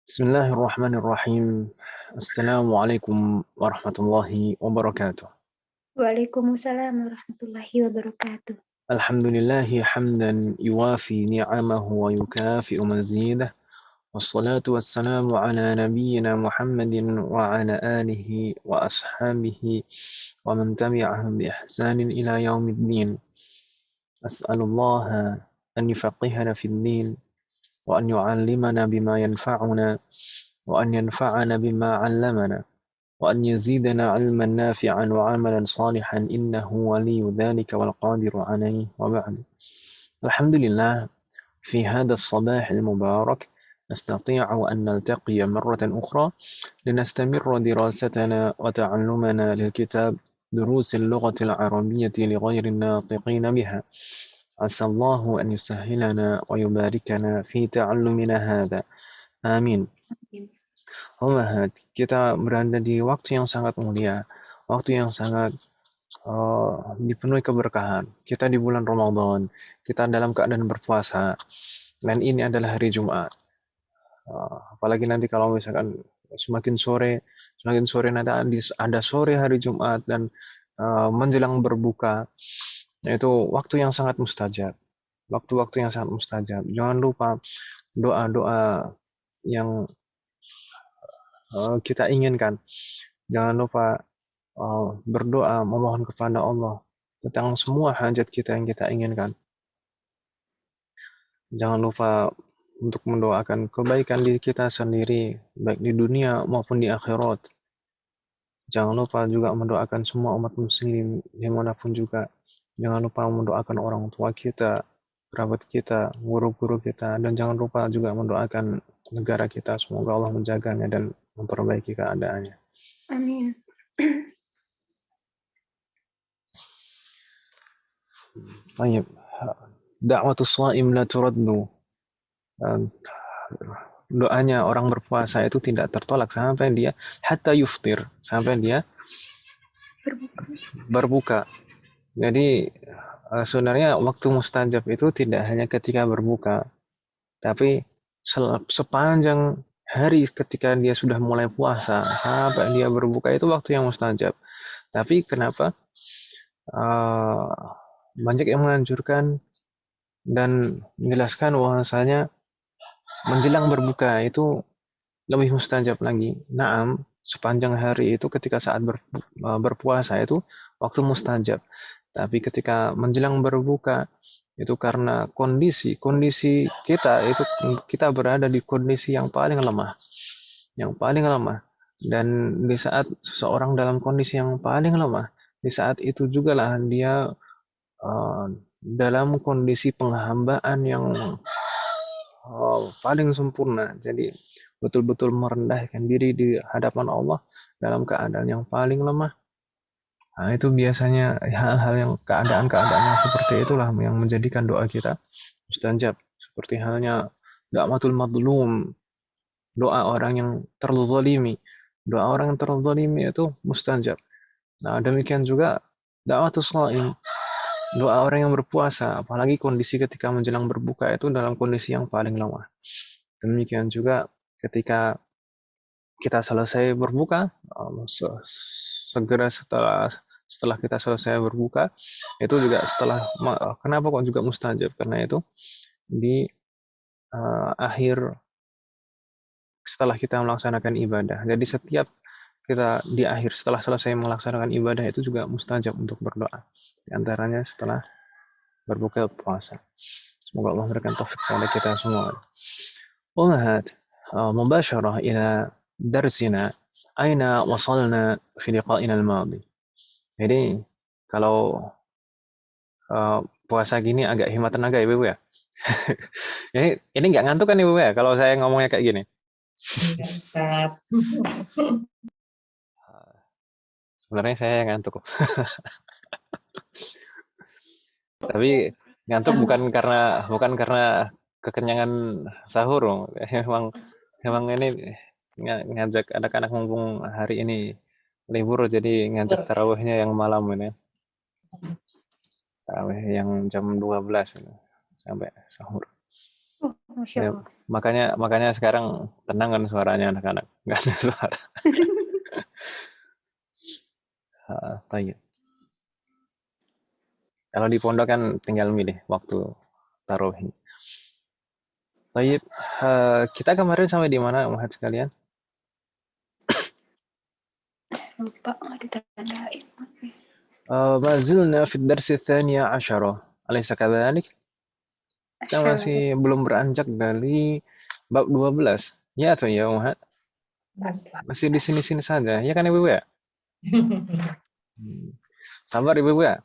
بسم الله الرحمن الرحيم. السلام عليكم ورحمة الله وبركاته. Waalaikumsalam warahmatullahi wabarakatuh. الحمد لله حمدا يوافي نعمه ويكافئ مزيده، والصلاة والسلام على نبينا محمد وعلى آله وأصحابه ومن تبعهم بإحسان إلى يوم الدين. أسأل الله أن يفقهنا في الدين، وأن يعلمنا بما ينفعنا، وأن ينفعنا بما علمنا، وأن يزيدنا علما نافعا وعملا صالحا إنه ولي ذلك والقادر عليه. وبعد، الحمد لله، في هذا الصباح المبارك نستطيع أن نلتقي مرة أخرى لنستمر دراستنا وتعلمنا للكتاب دروس اللغة العربية لغير الناطقين بها. عسى الله أن يسهلنا ويباركنا في تعلمنا هذا. آمين. Kita berada di waktu yang sangat mulia, waktu yang sangat dipenuhi keberkahan. Kita di bulan Ramadan, kita dalam keadaan berpuasa, dan ini adalah hari Jumat. Apalagi nanti kalau misalkan semakin sore nanti ada sore hari Jumat dan menjelang berbuka, itu waktu yang sangat mustajab. Waktu-waktu yang sangat mustajab. Jangan lupa doa-doa yang kita inginkan. Jangan lupa berdoa, memohon kepada Allah tentang semua hajat kita yang kita inginkan. Jangan lupa untuk mendoakan kebaikan diri kita sendiri, baik di dunia maupun di akhirat. Jangan lupa juga mendoakan semua umat muslim dimanapun juga. Jangan lupa mendoakan orang tua kita, kerabat kita, guru-guru kita, dan jangan lupa juga mendoakan negara kita. Semoga Allah menjaganya dan memperbaiki keadaannya. Amin. Baik. Da'watus shaim la turaddu. Doanya orang berpuasa itu tidak tertolak sampai dia hatta yuftir, sampai dia berbuka. Jadi sebenarnya waktu mustajab itu tidak hanya ketika berbuka, tapi sepanjang hari ketika dia sudah mulai puasa sampai dia berbuka itu waktu yang mustajab. Tapi kenapa banyak yang menganjurkan dan menjelaskan bahwasanya menjelang berbuka itu lebih mustajab lagi. Naam, sepanjang hari itu ketika saat berpuasa itu waktu mustajab. Tapi ketika menjelang berbuka itu karena kondisi kita itu kita berada di kondisi yang paling lemah, dan di saat seseorang dalam kondisi yang paling lemah, di saat itu juga lah dia dalam kondisi penghambaan yang paling sempurna. Jadi betul-betul merendahkan diri di hadapan Allah dalam keadaan yang paling lemah. Nah, itu biasanya hal-hal yang keadaan-keadaan yang seperti itulah yang menjadikan doa kita mustajab. Seperti halnya da'watul madlum, doa orang yang terzalimi. Doa orang yang terzalimi itu mustajab. Nah, demikian juga da'watus shaim, doa orang yang berpuasa, apalagi kondisi ketika menjelang berbuka itu dalam kondisi yang paling lemah. Demikian juga ketika kita selesai berbuka, segera setelah kita selesai berbuka, itu juga kenapa kok juga mustajab? Karena itu di akhir setelah kita melaksanakan ibadah. Jadi setiap kita di akhir setelah selesai melaksanakan ibadah itu juga mustajab untuk berdoa. Di antaranya setelah berbuka puasa. Semoga Allah memberikan taufik kepada kita semua. وهات مباشرة إلى درسنا أين وصلنا في لقائنا الماضي. Jadi kalau puasa gini agak hemat tenaga ya Ibu ya. Ini nggak ngantuk kan Ibu ya kalau saya ngomongnya kayak gini? Enggak, Ustaz. Sebenarnya saya yang ngantuk. Tapi ngantuk bukan karena kekenyangan sahur. Emang ini ngajak anak-anak mumpung hari ini libur jadi ngajak tarawihnya yang malam ini. Tarawih yang jam 12 ini, sampai sahur. Masya Ya, Allah. makanya sekarang tenang kan suaranya anak-anak. Nggak ada suara. Tayyib. Kalau di pondok kan tinggal milih waktu tarawih. Tayyib. Kita kemarin sampai di mana, Umat sekalian? Lupa nggak ditandain. ما زلنا في الدرس الثاني عشر أليس كذلك؟ Kita Masya masih belum beranjak dari bab 12. Ya atau ya, Umat? Masih di sini-sini saja. Ya kan, Ibu ya? Sabar, Ibu ya.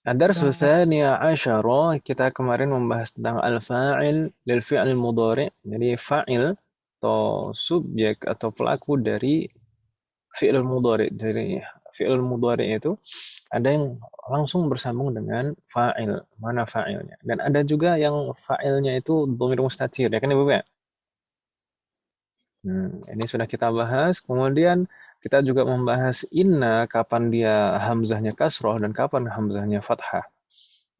Ad-darsu tsani asyara, kita kemarin membahas tentang al-fa'il lil fi'il mudhari'. Jadi fa'il atau subjek atau pelaku dari fi'il mudhari'. Dari fi'il mudhari' itu ada yang langsung bersambung dengan fa'il, mana fa'ilnya. Dan ada juga yang fa'ilnya itu dhamir mustatir, ya kan Ibu ya? Ini sudah kita bahas. Kemudian kita juga membahas inna, kapan dia hamzahnya kasroh dan kapan hamzahnya fathah.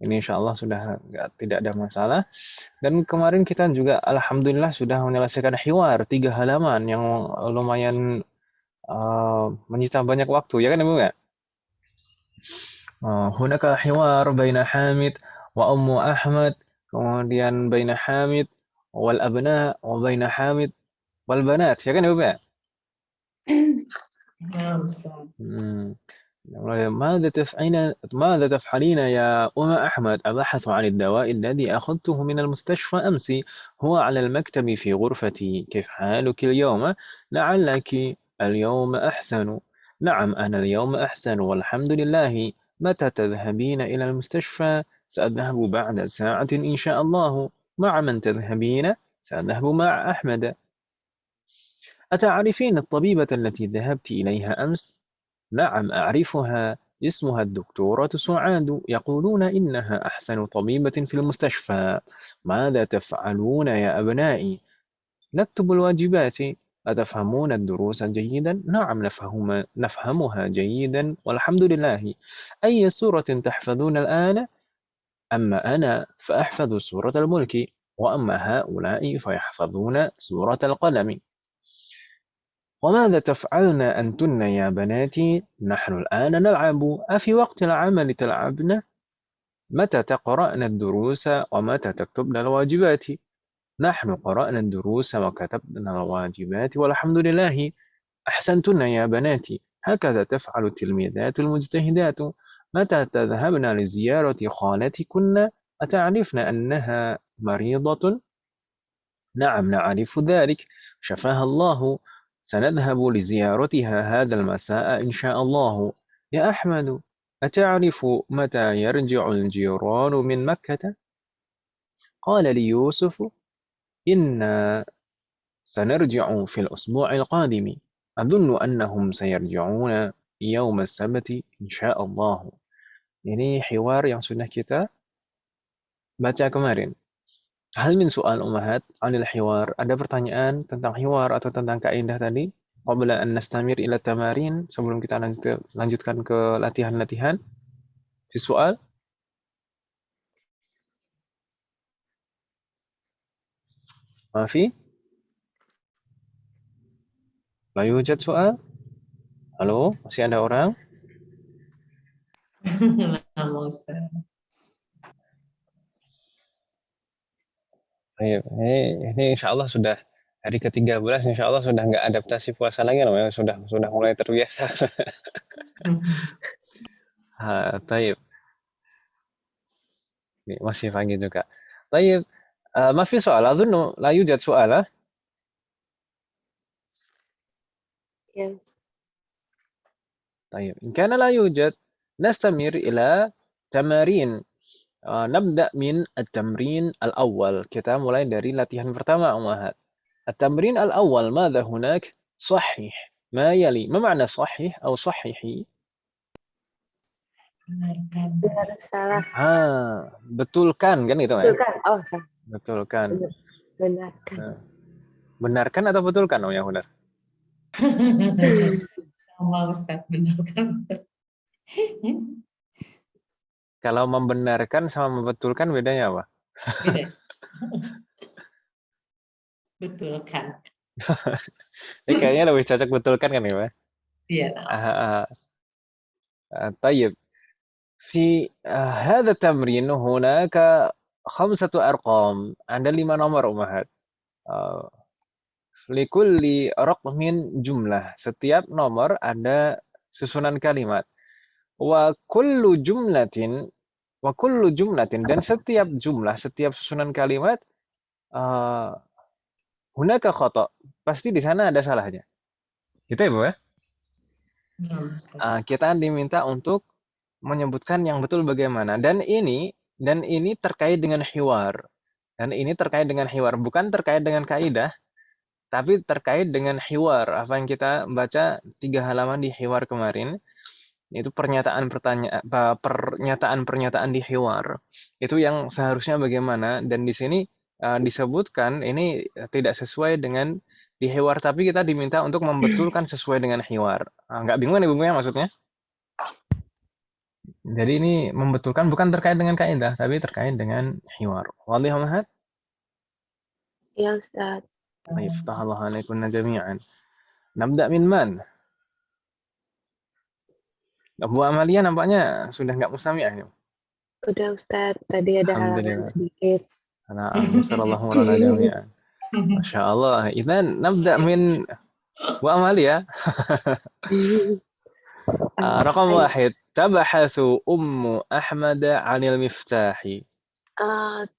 Ini insya Allah sudah tidak ada masalah. Dan kemarin kita juga alhamdulillah sudah menyelesaikan hiwar 3 halaman yang lumayan menyita banyak waktu, ya kan Ibu ya? Hunaka hiwar baina Hamid wa Ummu Ahmad, kemudian baina Hamid wal abna wa baina Hamid wal banat, ya kan Ibu ya? ماذا تفعلين يا أم أحمد؟ أبحث عن الدواء الذي أخذته من المستشفى أمس، هو على المكتب في غرفتي. كيف حالك اليوم؟ لعلك اليوم أحسن. نعم أنا اليوم أحسن والحمد لله. متى تذهبين إلى المستشفى؟ سأذهب بعد ساعة إن شاء الله. مع من تذهبين؟ سأذهب مع أحمد. أتعرفين الطبيبة التي ذهبت إليها أمس؟ نعم أعرفها، اسمها الدكتورة سعاد، يقولون إنها أحسن طبيبة في المستشفى. ماذا تفعلون يا أبنائي؟ نكتب الواجبات. أتفهمون الدروس جيدا؟ نعم نفهمها جيدا والحمد لله. أي سورة تحفظون الآن؟ أما أنا فأحفظ سورة الملك، وأما هؤلاء فيحفظون سورة القلم. وماذا تفعلن أنتن يا بناتي؟ نحن الآن نلعب. أفي وقت العمل تلعبن؟ متى تقرأن الدروس ومتى تكتبن الواجبات؟ نحن قرأنا الدروس وكتبنا الواجبات والحمد لله. أحسنتن يا بناتي. هكذا تفعل التلميذات المجتهدات. متى تذهبن لزيارة خالتكن؟ أتعرفن أنها مريضة؟ نعم نعرف ذلك، شفاها الله. سنذهب لزيارتها هذا المساء إن شاء الله. يا أحمد، أتعرف متى يرجع الجيران من مكة؟ قال لي يوسف إنا سنرجع في الأسبوع القادم. أظن أنهم سيرجعون يوم السبت إن شاء الله. Ini hiwar yang sudah kita baca kemarin. Hal min soal ummahat anil hiwar. Ada pertanyaan tentang hiwar atau tentang kaidah tadi? Qabla an nastamir ila tamarin, sebelum kita lanjutkan ke latihan-latihan. Fi soal? Mafi? La yujad soal? Halo, masih ada orang? Ini insya Allah sudah hari ke-13, insya Allah sudah nggak adaptasi puasa lagi, namanya sudah mulai terbiasa. Taib. Ini masih pagi juga. Taib. ما في سؤال، أظن لا يوجد سؤال. Yes. طيب إن كان لا يوجد نستمر إلى تمارين. نبدأ من التمرين الأول. Kita mulai dari latihan pertama أمهات. التمرين الأول ماذا هناك؟ صحح ما يلي. ما معنى صحح أو صححي؟ Benar salah. Betulkan kan itu ya? Betulkan. Oh, salah. Betulkan. Benarkan. Benarkan atau betulkan yang benar? Sama Ustaz, benarkan. Kalau membenarkan sama membetulkan bedanya apa? Beda. Betulkan. Ini kayaknya lebih cocok betulkan kan ya, Pak? Iya. طيب في هذا التمرين هناك 5 أرقام. Ada 5 nomor Umahat. Uh, likulli raqmin jumlah. Setiap nomor ada susunan kalimat. Wa kullu jumlatin dan setiap jumlah, setiap susunan kalimat uh, hunaka khata. Pasti di sana ada salahnya. Gitu ya, Bu ya? Nah, Ustaz. Kita diminta untuk menyebutkan yang betul bagaimana. Dan ini terkait dengan hiwar. Dan ini terkait dengan hiwar, bukan terkait dengan kaidah, tapi terkait dengan hiwar. Apa yang kita baca 3 halaman di hiwar kemarin, itu pernyataan-pernyataan di hiwar. Itu yang seharusnya bagaimana, dan di sini disebutkan ini tidak sesuai dengan di hiwar, tapi kita diminta untuk membetulkan sesuai dengan hiwar. Nggak bingung nih Bu ya maksudnya? Jadi ini membetulkan bukan terkait dengan kaidah, tapi terkait dengan hiwar. Wadih Mahat? Ya Ustaz. Baik, fatahallahu alaikunna jami'an. Nabda min man? Bu Amalia nampaknya sudah nggak mustami'ah ya. Udah Ustaz, tadi ada halangan Alhamdulillah. sedikit. Na'am, yassarallahu lana jami'an. Masya Allah. Idan nabda min Bu Amalia. Raqam Baik. wahid. Tabahathu Ummu Ahmad 'anil miftahi.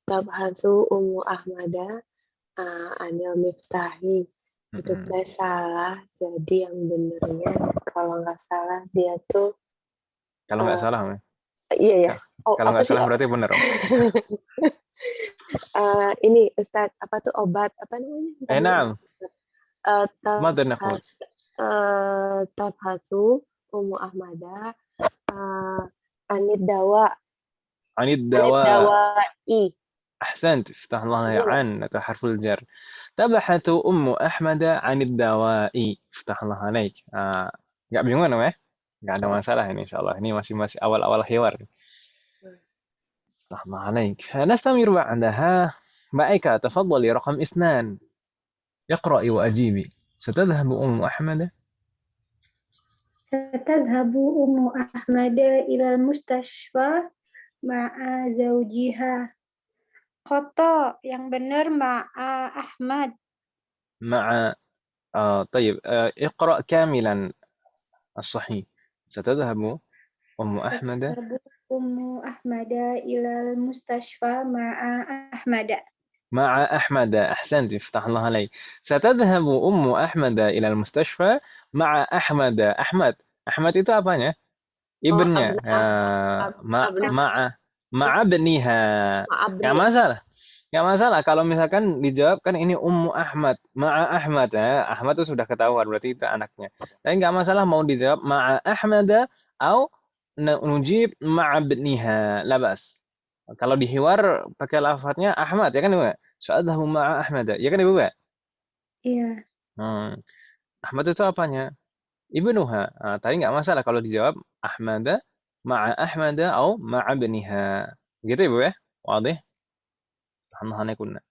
Tabhatsu Ummu Ahmada Anil Miftahi. Itu kayak salah, jadi yang benernya kalau nggak salah dia tuh Kalau nggak salah, iya ya. kalau Apa nggak sih? salah berarti benar. Ini Ustadz, apa tuh obat apa namanya? Naam. Mada naqul? Tabhatsu Ummu Ahmada Anid Dawa. Anid Anid dawa. Dawai. أحسنت افتح الله عن حرف الجر. تبحث أم أحمد عن الدواء. افتح الله عليك. nggak bingung ya? Nggak ada masalah ini insyaallah. Ini masih awal-awal hiwar. افتح الله عليك. نستمر بعدها. بأيك تفضلي رقم 2. اقرأي وأجيبي. ستذهب أم أحمد. ستذهب أم أحمد إلى المستشفى مع زوجها. Koto yang benar ma'a Ahmad. مع طيب اقرأ كاملا الصحيح. ستذهب أم أحمد. أم أحمد إلى المستشفى مع أحمد. مع أحمد. أحسنت افتح الله عليك. ستذهب أم أحمد إلى المستشفى مع أحمد. أحمد itu apanya? Ibnnya. مع ابنها. Nggak masalah. Nggak masalah kalau misalkan dijawab kan ini Ummu Ahmad. Ma'a Ahmad ya. Ahmad itu sudah ketahuan berarti itu anaknya. Tapi nggak masalah mau dijawab Ma'a Ahmad atau nujib ma'a ibniha. Labas. Kalau di hiwar pakai lafadznya Ahmad ya kan Ibu? Sa'adhahu ma'a Ahmad ya kan Ibu? Iya. Ahmad itu apanya? Ibnuha. Tadi nggak masalah kalau dijawab Ahmad ma'a Ahmad atau ma'a ibniha. Gitu Ibu ya? Wadih? Tahan kunna.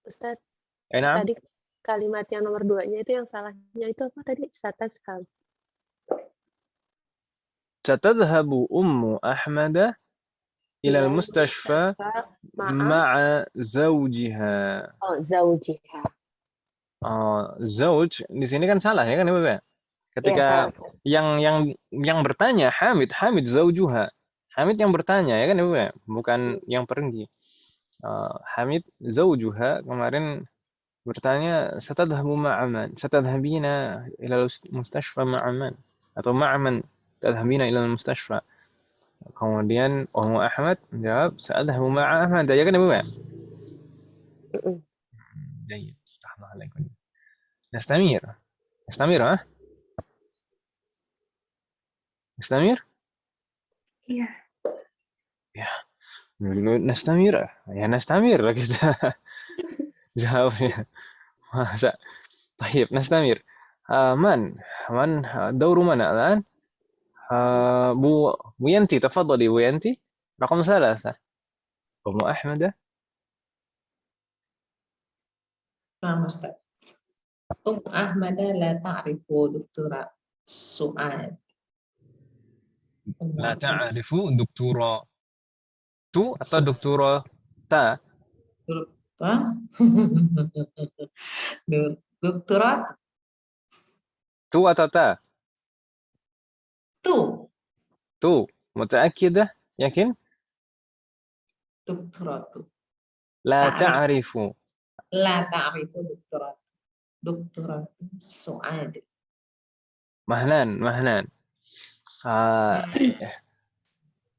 Ustaz, Naam. tadi kalimat yang nomor 2-nya itu yang salahnya itu apa tadi? Satazhab. Satadhhabu Ummu Ahmad ila al-mustashfa ma'a zawjiha. Oh, zawjiha. Zawj di sini kan salah ya kan Ibu ya? Ketika yang bertanya Hamid zawjuha. Hamid yang bertanya ya kan Ibu ya? Bukan yang pergi. Hamid zawjuha kemarin bertanya satadhhabu ma'a man? Satadhhabina ila al-mustashfa ma'a man? Atau ma'a man tadhhabina ila al-mustashfa? Kemudian Ummu Ahmad menjawab sa'adhhabu ma'a Ahmad. Ya kan Ibu ya? Jayyid. Astaghfirullah alaikum. Nastamir. Nastamir? Iya. Ya. Nastamir. Ya nastamir lah kita. Jawabnya. Masa. طيب نستمر. من دور من الآن؟ بو ينتي تفضلي بو ينتي. رقم 3. أم أحمد. نعم أستاذ. أحمد لا تعرف دكتور سعاد. La ta'arifu doktora tu atau doktora ta? دكتوراه Tu atau ta? تو Tu. متأكدة؟ yakin? دكتوراه La تعرف ta'arifu. لا تعرف دكتوراه سعاد. مهلا.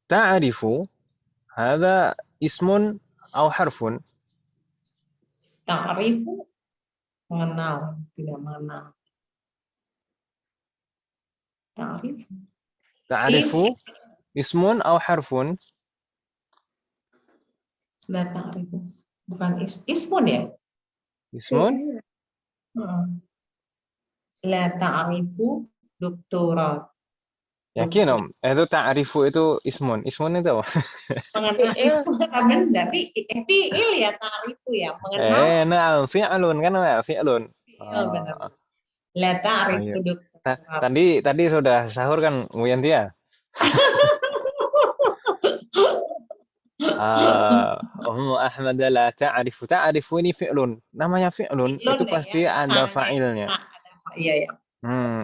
تعرف هذا اسم أو حرف؟ تعرف mengenal, tidak mengenal. تعرف تعرف اسم أو حرف؟ لا تعرف bukan ismun ya. اسم لا تعرف دكتوراه. yakin om? Itu ta'arifu itu ismun itu apa? Mengenal ismun benda fi'il ya ta'rifu ya mengenal. Nah, fi'lun kan ya, fi'lun. Benar. La ta'rifu dukturat. Tadi sudah sahur kan Bu Yanti ya? Ahmad la ta'rifu. Ta'rifu ini fi'lun. Namanya fi'lun itu pasti ada fa'ilnya. Iya.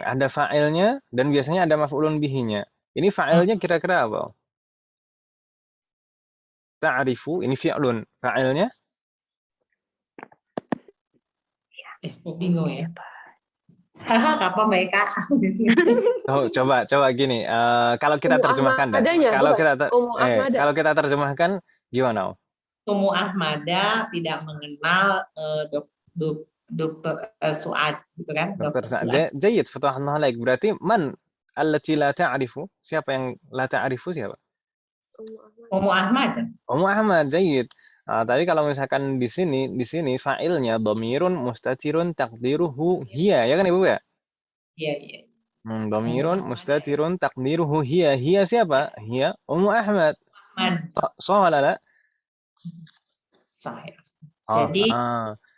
Ada fa'ilnya dan biasanya ada maf'ulun bihinya. Ini fa'ilnya kira-kira apa? Ta'rifu ini fi'lun. Fa'ilnya? Bingung ya. Apa baik Kak? Coba gini. Kalau kita terjemahkan dah. Kalau kita terjemahkan gimana? Ummu Ahmada tidak mengenal Dokter Suad, gitu kan? Dokter Suad. Jayid, fatahna alaik. Berarti man allati la ta'rifu? Siapa yang la ta'rifu siapa? Ummu Ahmad. Ummu Ahmad, jayid. Tapi kalau misalkan di sini fa'ilnya dhamirun mustatirun taqdiruhu hiya, ya kan Ibu ya? Iya. Dhamirun mustatirun taqdiruhu hiya. Hiya siapa? Hiya Ummu Ahmad. Sah wala la? Sah. Jadi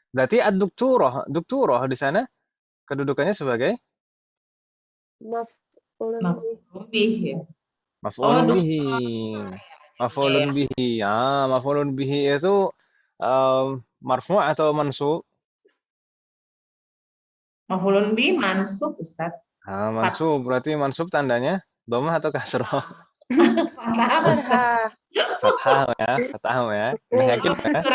berarti ad-doktorah di sana kedudukannya sebagai maf'ulun bihi. Maf'ulun bihi. Maf'ulun bihi itu marfu' atau mansub? Maf'ulun bihi mansub, Ustaz. Mansub, berarti mansub tandanya dhammah atau kasrah? Fathah. Fathah ya. Yakin ya? Benar.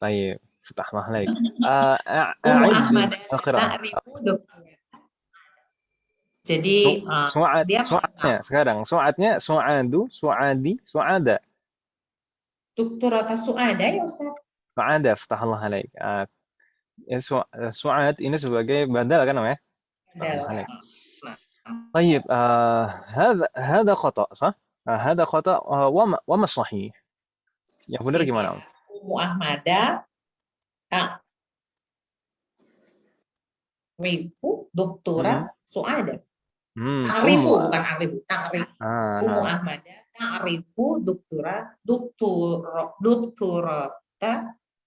Baik, fathah mahlaik. Ummu Ahmad ta'rifu doktorat. Jadi su'adnya sekarang su'adnya su'adu, su'adi, su'ada. Doktorat su'ada ya Ustaz. Su'ada, fathahullah alaik. Su'ad ini sebagai badal kan ya? Badal. طيب هذا خطأ صح؟ هذا خطأ وما الصحيح؟ Yang benar gimana? Ummu Ahmada ta'rifu doktorat su'ada. Ta'rifu bukan arifu, ta'rif. Ummu Ahmada ta'rifu doktorat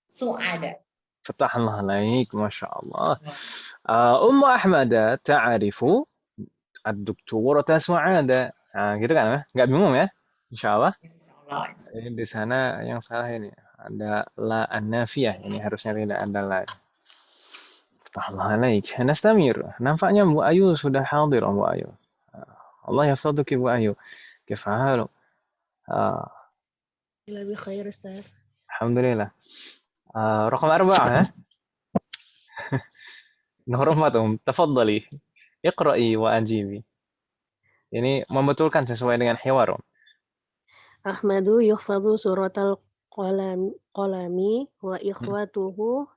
su'ada. Fatahullah alaik, Masya Allah. Ummu Ahmada ta'rifu ad-doktorata su'ada. Gitu kan? Nggak bingung ya? Insyaallah. Ini di sana yang salah ini. Ada la an-nafiyah. Ini harusnya tidak ada la. Fatahullah alaik. Nastamir. Nampaknya Bu Ayu sudah hadir, Bu Ayu. Allah yahfaduki Bu Ayu. Kif halu? Lebih khair, Ustaz. Alhamdulillah. Raqam 4 Nurmatum, tafadhali. Iqra'i wa ajibi. Ini membetulkan sesuai dengan hiwar. Ahmadu yuhfadhu suratal qalami wa ikhwatuhu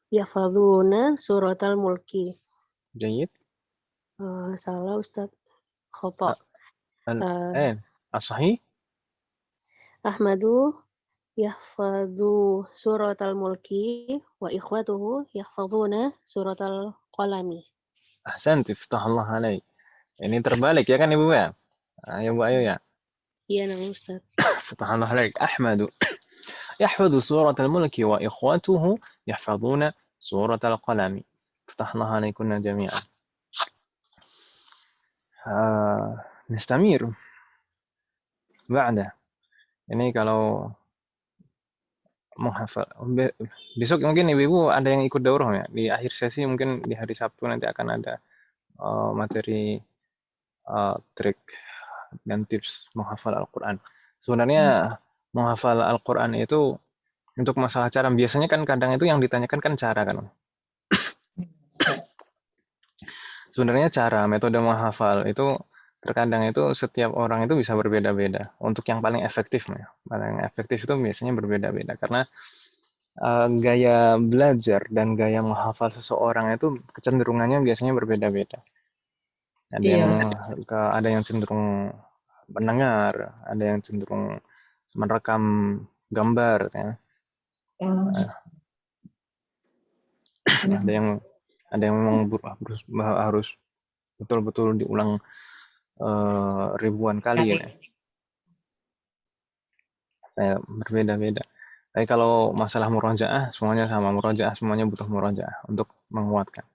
yahfadhuna suratal mulki. Jayyid. Salah Ustaz. Khata. As-sahih? Ahmadu yahfadhu suratal mulki wa ikhwatuhu yahfadhuna suratal qalami. Ahsanti, fatahullah alaik. Ini terbalik ya kan Ibu ya? Ya Bu Ayu ya. Iya, nama Ustaz. فتح الله عليك. أحمد يحفظ سورة الملك وإخوته يحفظون سورة القلم. فتح الله عليكن جميعا. نستمر بعده. Ini kalau menghafal besok mungkin ibu-ibu ada yang ikut daurah ya di akhir sesi, mungkin di hari Sabtu nanti akan ada materi trik dan tips menghafal Al-Quran. Sebenarnya menghafal Al-Quran itu untuk masalah cara, biasanya kan kadang itu yang ditanyakan kan cara kan. Sebenarnya cara, metode menghafal itu terkadang itu setiap orang itu bisa berbeda-beda. Untuk yang paling efektif, paling efektif itu biasanya berbeda-beda karena gaya belajar dan gaya menghafal seseorang itu kecenderungannya biasanya berbeda-beda. Ada yang cenderung mendengar, ada yang cenderung merekam gambar, ya. Ada yang memang harus betul-betul diulang ribuan kali, ya. Berbeda-beda. Tapi kalau masalah murojaah semuanya sama, murojaah semuanya butuh murojaah untuk menguatkan.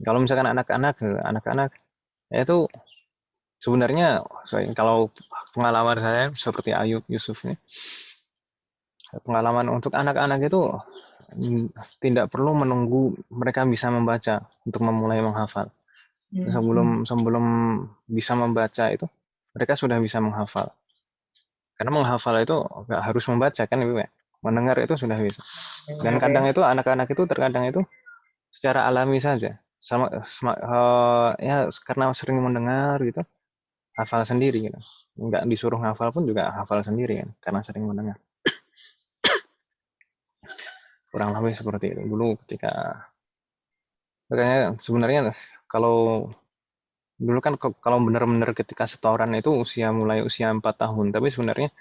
Kalau misalkan anak-anak itu sebenarnya kalau pengalaman saya seperti Ayub Yusuf ini, pengalaman untuk anak-anak itu tidak perlu menunggu mereka bisa membaca untuk memulai menghafal. Sebelum bisa membaca itu mereka sudah bisa menghafal. Karena menghafal itu nggak harus membaca kan, Ibu ya. Mendengar itu sudah bisa. Dan kadang itu anak-anak itu terkadang itu secara alami saja. Ya karena sering mendengar gitu, hafal sendiri gitu. Nggak disuruh hafal pun juga hafal sendiri kan, karena sering mendengar. Kurang lebih seperti itu dulu ketika, makanya sebenarnya kalau dulu kan kalau benar-benar ketika setoran itu mulai usia 4 tahun, tapi sebenarnya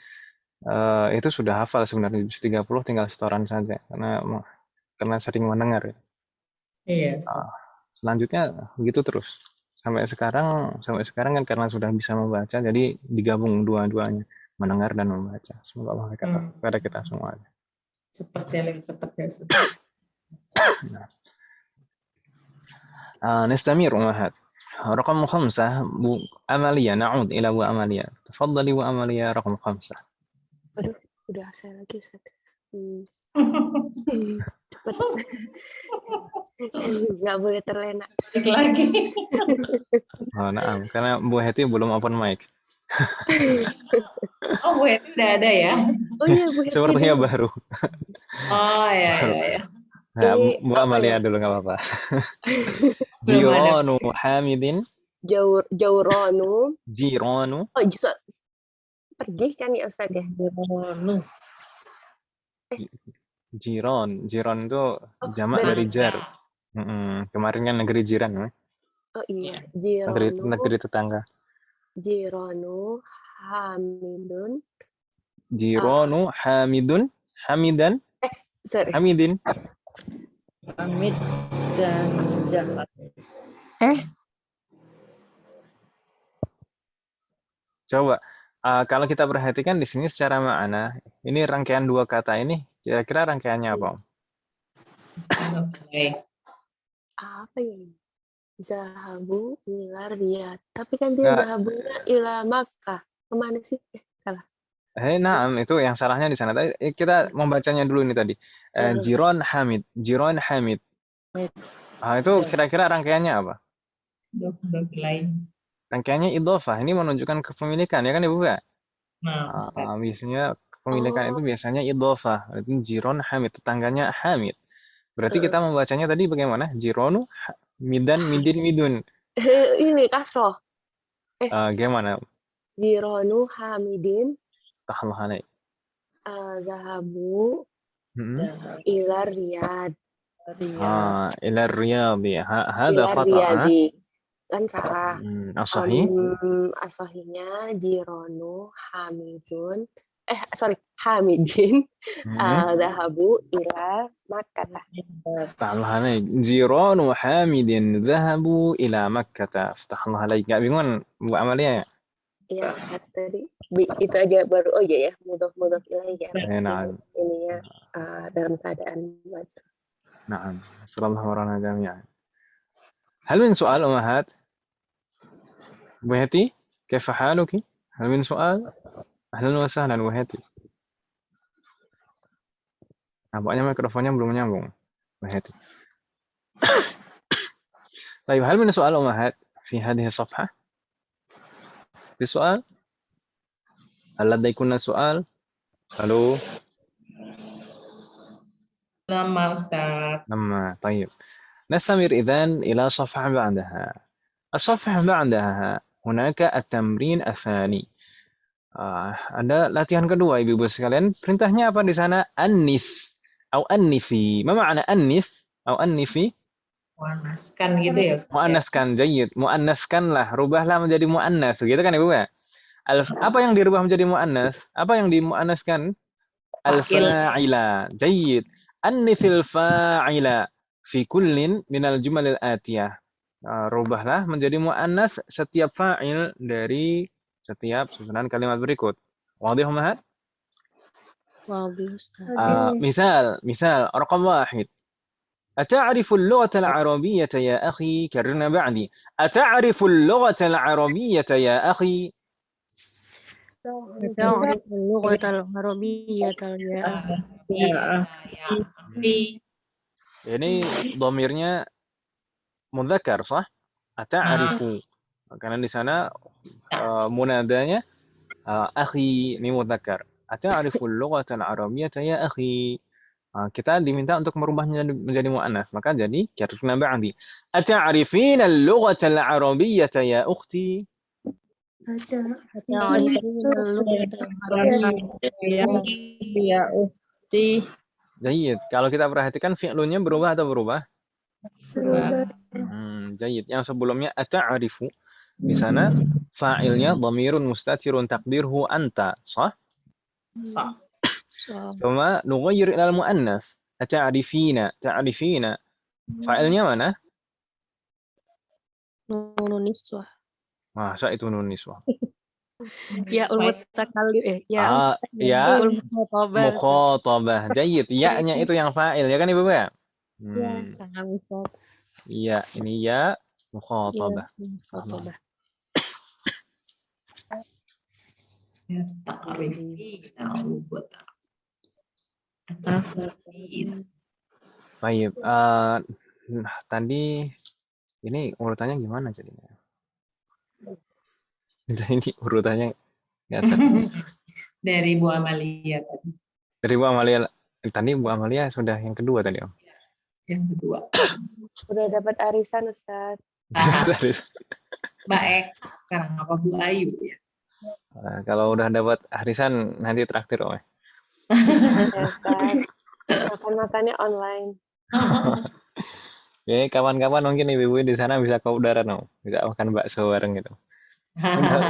itu sudah hafal sebenarnya, 30 tinggal setoran saja karena sering mendengar. Iya. Selanjutnya begitu terus sampai sekarang kan karena sudah bisa membaca, jadi digabung dua-duanya, mendengar dan membaca. Semoga Allah kepada kita semua. Seperti yang lebih cepat ya. نستمر أمهات. رقم 5 Bu Amalia. نعود إلى Bu Amalia. تفضلي Bu Amalia رقم 5. Aduh, udah saya lagi, Ustaz. Cepat. Nggak boleh terlena. Lagi. Nah, karena Bu Heti belum open mic. Oh, Bu Heti udah ada ya? Oh iya, Bu Heti. Sepertinya baru. Oh ya. Nah, Bu Amalia dulu nggak apa-apa. Jiranu Hamidin. Jauranu. Jiranu. Oh, pergi kan ya Ustaz ya? Jiron itu jamak dari jar. Kemarin kan negeri jiran. Oh iya, Jiranu. Negeri tetangga. Jiranu Hamidun. Jiranu Hamidun. Hamidan. Sorry. Hamidin. Hamid dan Jahat. Coba kalau kita perhatikan di sini secara makna, ini rangkaian dua kata ini, kira-kira rangkaiannya apa? Apa ya? Zahabu ila Riyadh. Tapi kan dia zahabunya ila Makkah. Kemana sih? Salah. Nah, itu yang salahnya di sana. Tadi kita membacanya dulu ini tadi. Jiron Hamid. Itu kira-kira rangkaiannya apa? Rangkaiannya idhofah. Ini menunjukkan kepemilikan, ya kan Ibu ya? Biasanya kepemilikan itu biasanya idhofah. Berarti Jiron Hamid, tetangganya Hamid. Berarti kita membacanya tadi bagaimana? Jironu Midan Midin Midun. Ini kasroh. Gimana? Jironu Hamidin. Tahallahanai. Zahabu ila Riyadh. Ila Riyadh. Hada khata. Kan salah. As-sahih. As-sahihnya Jironu Hamidun. Hamidin. Zahabu ila Makkah. Tahallahanai. Jironu Hamidin zahabu ila Makkah. Tahallahanai. Gak bingung Bu Amalia ya? Iya, Ustaz, tadi itu aja baru oh iya ya, mudhof ilaih ya. Na'am. Ininya dalam keadaan wajar. نعم نسأل الله ورانا جميعا. هل من سؤال أمهات؟ وهتي كيف حالك؟ هل من سؤال؟ أهلا وسهلا وهتي. Nampaknya mikrofonnya belum nyambung. وهتي. طيب هل من سؤال أمهات في هذه الصفحة؟ في سؤال؟ هل لديكن سؤال؟ ألو؟ Nama Ustaz. لما طيب نستمر إذن إلى صفحة بعدها. الصفحة بعدها هناك التمرين الثاني. Ada latihan kedua ibu-ibu sekalian. Perintahnya apa di sana? Anis atau anisi. Ma makna anis atau anisi? Muannaskan gitu ya Ustaz. Muannaskan, jayyid. Muannaskanlah, rubahlah menjadi muannas. Gitu kan ibu ya? Apa yang dirubah menjadi muannas? Apa yang dimuannaskan? Al-fa'ila. Jayyid. Annisil fa'ila fi kullin minal jumalil atiyah. Rubahlah menjadi muannas setiap fa'il dari setiap susunan kalimat berikut. Wadih umahat? Wadih, Ustaz. مثال رقم 1. أتعرف اللغة العربية يا أخي؟ كررنا بعدي. أتعرف اللغة العربية يا أخي؟ تعرف اللغة العربية يا أخي. Ini dhamirnya mudzakkar, sah? Ata'rifu. Karena di sana munadanya akhi, ini mudzakkar. Ata'rifu al-lughata al-arabiyyata ya akhi? Kita diminta untuk merubahnya menjadi muannas, maka jadi karena ba'di. Ata'rifina al-lughata al-arabiyyata ya ukhti? Ya Ukti. Jayyid. Kalau kita perhatikan fi'lunya berubah atau berubah? Jayyid. Yang sebelumnya ata'rifu. Di sana fa'ilnya dhamirun mustatirun taqdirhu anta, sah? Sah. Cuma nughayyir ila al-muannas. Ata'rifina, ta'rifina. Fa'ilnya mana? Nunun niswah. Masa itu nun niswah? Ya mutakallim ya mukhatabah. Jayyid. Ya-nya itu yang fa'il, ya kan Ibu ya? Iya, ini ya mukhatabah. Ya Baik, tadi ini urutannya gimana jadinya? Ini urutannya nggak dari Bu Amalia tadi. Dari Bu Amalia tadi Bu Amalia sudah yang kedua tadi Om. Yang kedua. Sudah dapat arisan Ustaz. Mbak Eka sekarang apa Bu Ayu ya? Kalau udah dapat arisan nanti traktir Om. Makan-makannya online. Oke, kawan-kawan mungkin ibu-ibu di sana bisa ke udara no, bisa makan bakso bareng gitu.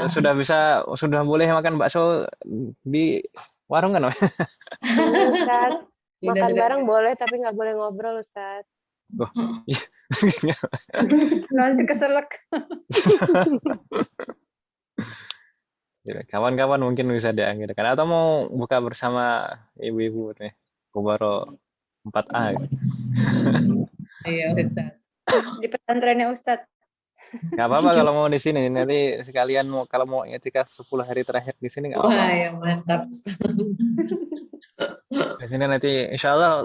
Sudah boleh makan bakso di warung kan? Ustaz, makan bareng boleh tapi nggak boleh ngobrol Ustaz. Nanti keselak. Kawan-kawan mungkin bisa dianggarkan atau mau buka bersama ibu-ibu nih, Kubaro 4A. Iya Ustaz. Di pesantrennya Ustaz. Nggak apa-apa kalau mau di sini, nanti sekalian kalau mau etika 10 hari terakhir di sini nggak apa-apa. Wah, ya mantap. Di sini nanti insya Allah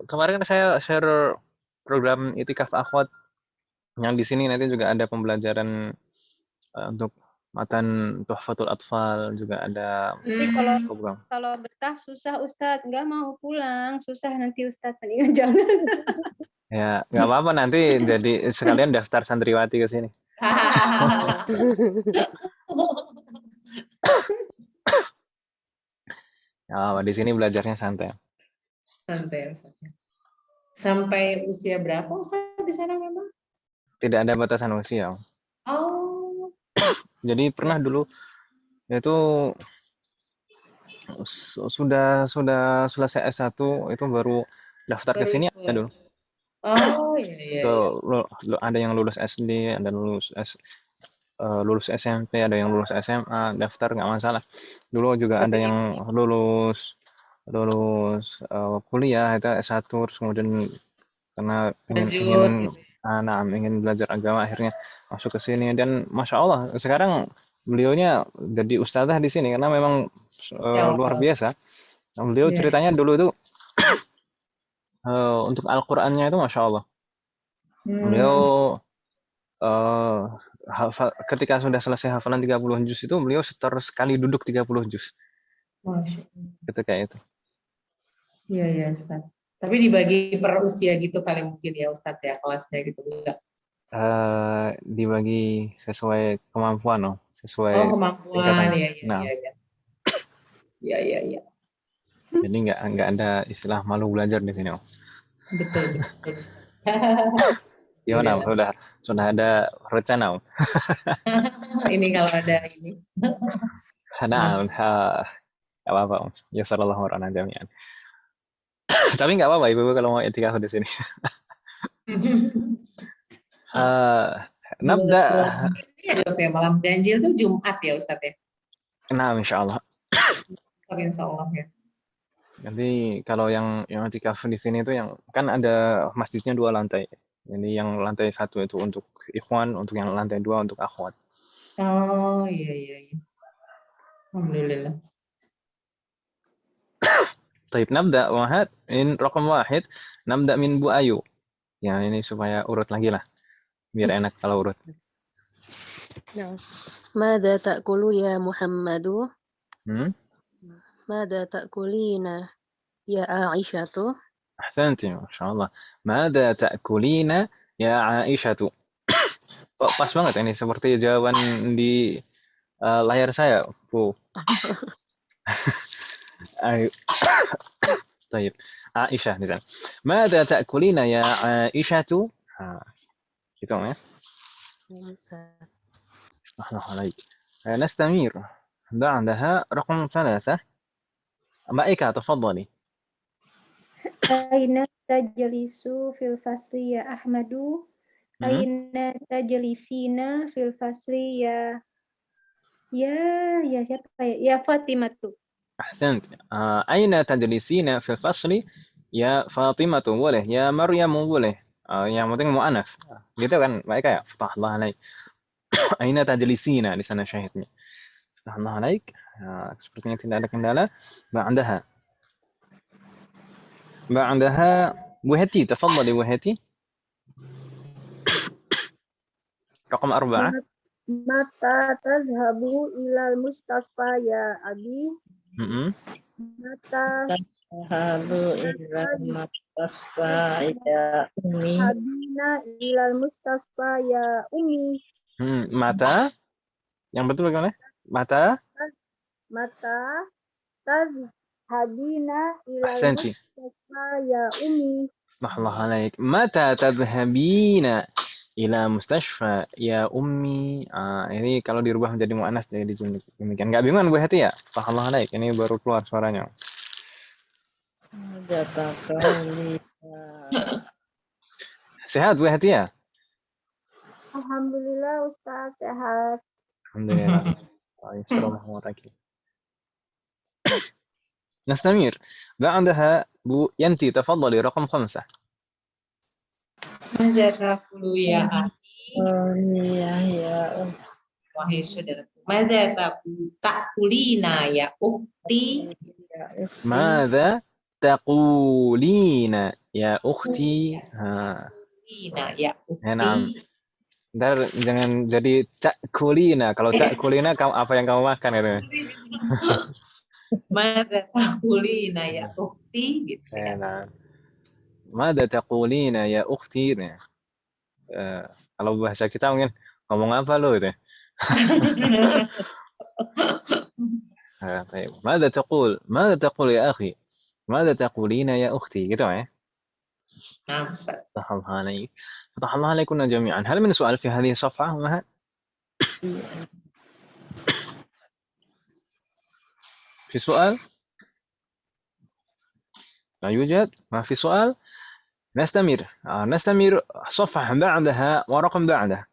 kemarin kan saya share program itikaf akhwat yang di sini nanti juga ada pembelajaran untuk matan Tuhfatul Atfal juga ada program. Kalau betah susah Ustadz, nggak mau pulang, susah nanti Ustadz mendingan jangan. Ya, nggak apa-apa nanti jadi sekalian daftar santriwati ke sini. Di sini belajarnya santai. Santai. Sampai usia berapa Ustaz di sana memang? Tidak ada batasan usia. Oh. Jadi pernah dulu itu sudah selesai S1 itu baru daftar ke sini ada dulu. Oh iya. Ada yang lulus SD, ada lulus lulus SMP, ada yang lulus SMA, daftar nggak masalah. Dulu juga ada Tapi yang lulus lulus kuliah itu S1 terus kemudian karena lanjut ingin gitu. ingin belajar agama akhirnya masuk ke sini dan masya Allah sekarang beliaunya jadi ustadzah di sini karena memang Ya luar Allah. biasa. Nah, beliau Ya. ceritanya dulu tuh untuk Al-Qur'annya itu masya Allah beliau Hmm. ketika sudah selesai hafalan 30 juz itu beliau setor sekali duduk 30 juz Masya Allah. ketika itu. Iya, ya, Ustaz. Tapi dibagi per usia gitu kali mungkin ya Ustaz ya kelasnya gitu enggak? Dibagi sesuai kemampuan loh, sesuai Oh, kemampuan. tingkatannya. Ya, ya, Nah, ya, ya. Ya, ya, ya. jadi nggak ada istilah malu belajar di sini, Om. Betul, betul Ustaz. Gimana, Om? Alhamdulillah. Sudah ada rencana, Om? Ini kalau ada ini. Nah, nggak apa-apa, Om. Ya sallallahu warana jami'an. Tapi nggak apa-apa, Ibu kalau mau etika di sini. Nabda. Ini adalah ya, malam ganjil tuh Jumat ya Ustaz ya? Nah, insya Allah. Insya Allah ya. Nanti kalau yang itikaf di sini itu yang kan ada masjidnya 2 lantai. Ini yang lantai 1 itu untuk ikhwan, untuk yang lantai 2 untuk akhwat. Oh, iya, iya, iya. Alhamdulillah. Taib nabda wahad in raqam wahid nabda min Bu Ayu. Ya ini supaya urut lagi lah. Biar enak kalau urut. Nah. Mada ta'kulu ya Muhammadu? Mada ta'kulina ya Aisyatu? Ahsanti, masyaallah. Mada ta'kulina ya Aisyatu? Pas banget ini seperti jawaban di layar saya, Bu. طيب عائشة نزل ماذا تأكلين يا عائشة gitu ya اسمح الله عليك نستمر بعدها رقم 3 مائكة تفضلي Aina tajlisu fil fasli ya Ahmadu? Aina tajlisina fil fasli ya siapa ya? Ya Fatimatu. أحسنت أين تجلسين في الفصل يا فاطمة boleh ya Maryam boleh yang penting mu'anaf gitu kan baik ya فتح الله عليك أين تجلسين di sana syahidnya فتح الله عليك sepertinya tidak ada kendala بعدها وهتي تفضلي وهتي رقم 4 Mata tazhabu ilal mustasfa ya Abi? Mata tazhabu ilal mustasfa ya Ummi? Habina ilal mustasfa ya Ummi? Mata? Yang betul bagaimana? Mata tazhabina ilal Ahsanti. mustasfa ya Ummi? Bismillah alaik. Mata tadhhabina ila mustashfa ya ummi. Ini kalau dirubah menjadi muannas jadi demikian. Enggak bingung Bu Hati ya? Bismillah alaik. Ini baru keluar suaranya. Sehat Bu Hati ya? Alhamdulillah Ustaz sehat. Alhamdulillah. Assalamualaikum. نستمر بعدها بو ينتي تفضلي رقم 5 Mada ta'kulu ya akhi? Ya Wahai saudaraku. Mada ta'kulina ya ukhti? ماذا تقولين يا أختي Ya ukhti. Nah, ntar jangan jadi ta'kulina. Kalau ta'kulina kamu apa yang kamu makan gitu. Mada ta'kulina ya ukhti gitu ya. Nah, mada taqulina ya ukhti. Kalau bahasa kita mungkin ngomong apa lo gitu. طيب ماذا تقول يا أخي ماذا تقولين يا أختي gitu ya. Nah, Ustaz. فتح الله عليك فتح الله عليكم جميعا. هل من سؤال في هذه الصفحة أمهات؟ في سؤال؟ لا يوجد ما في سؤال. نستمر صفحة بعدها ورقم بعدها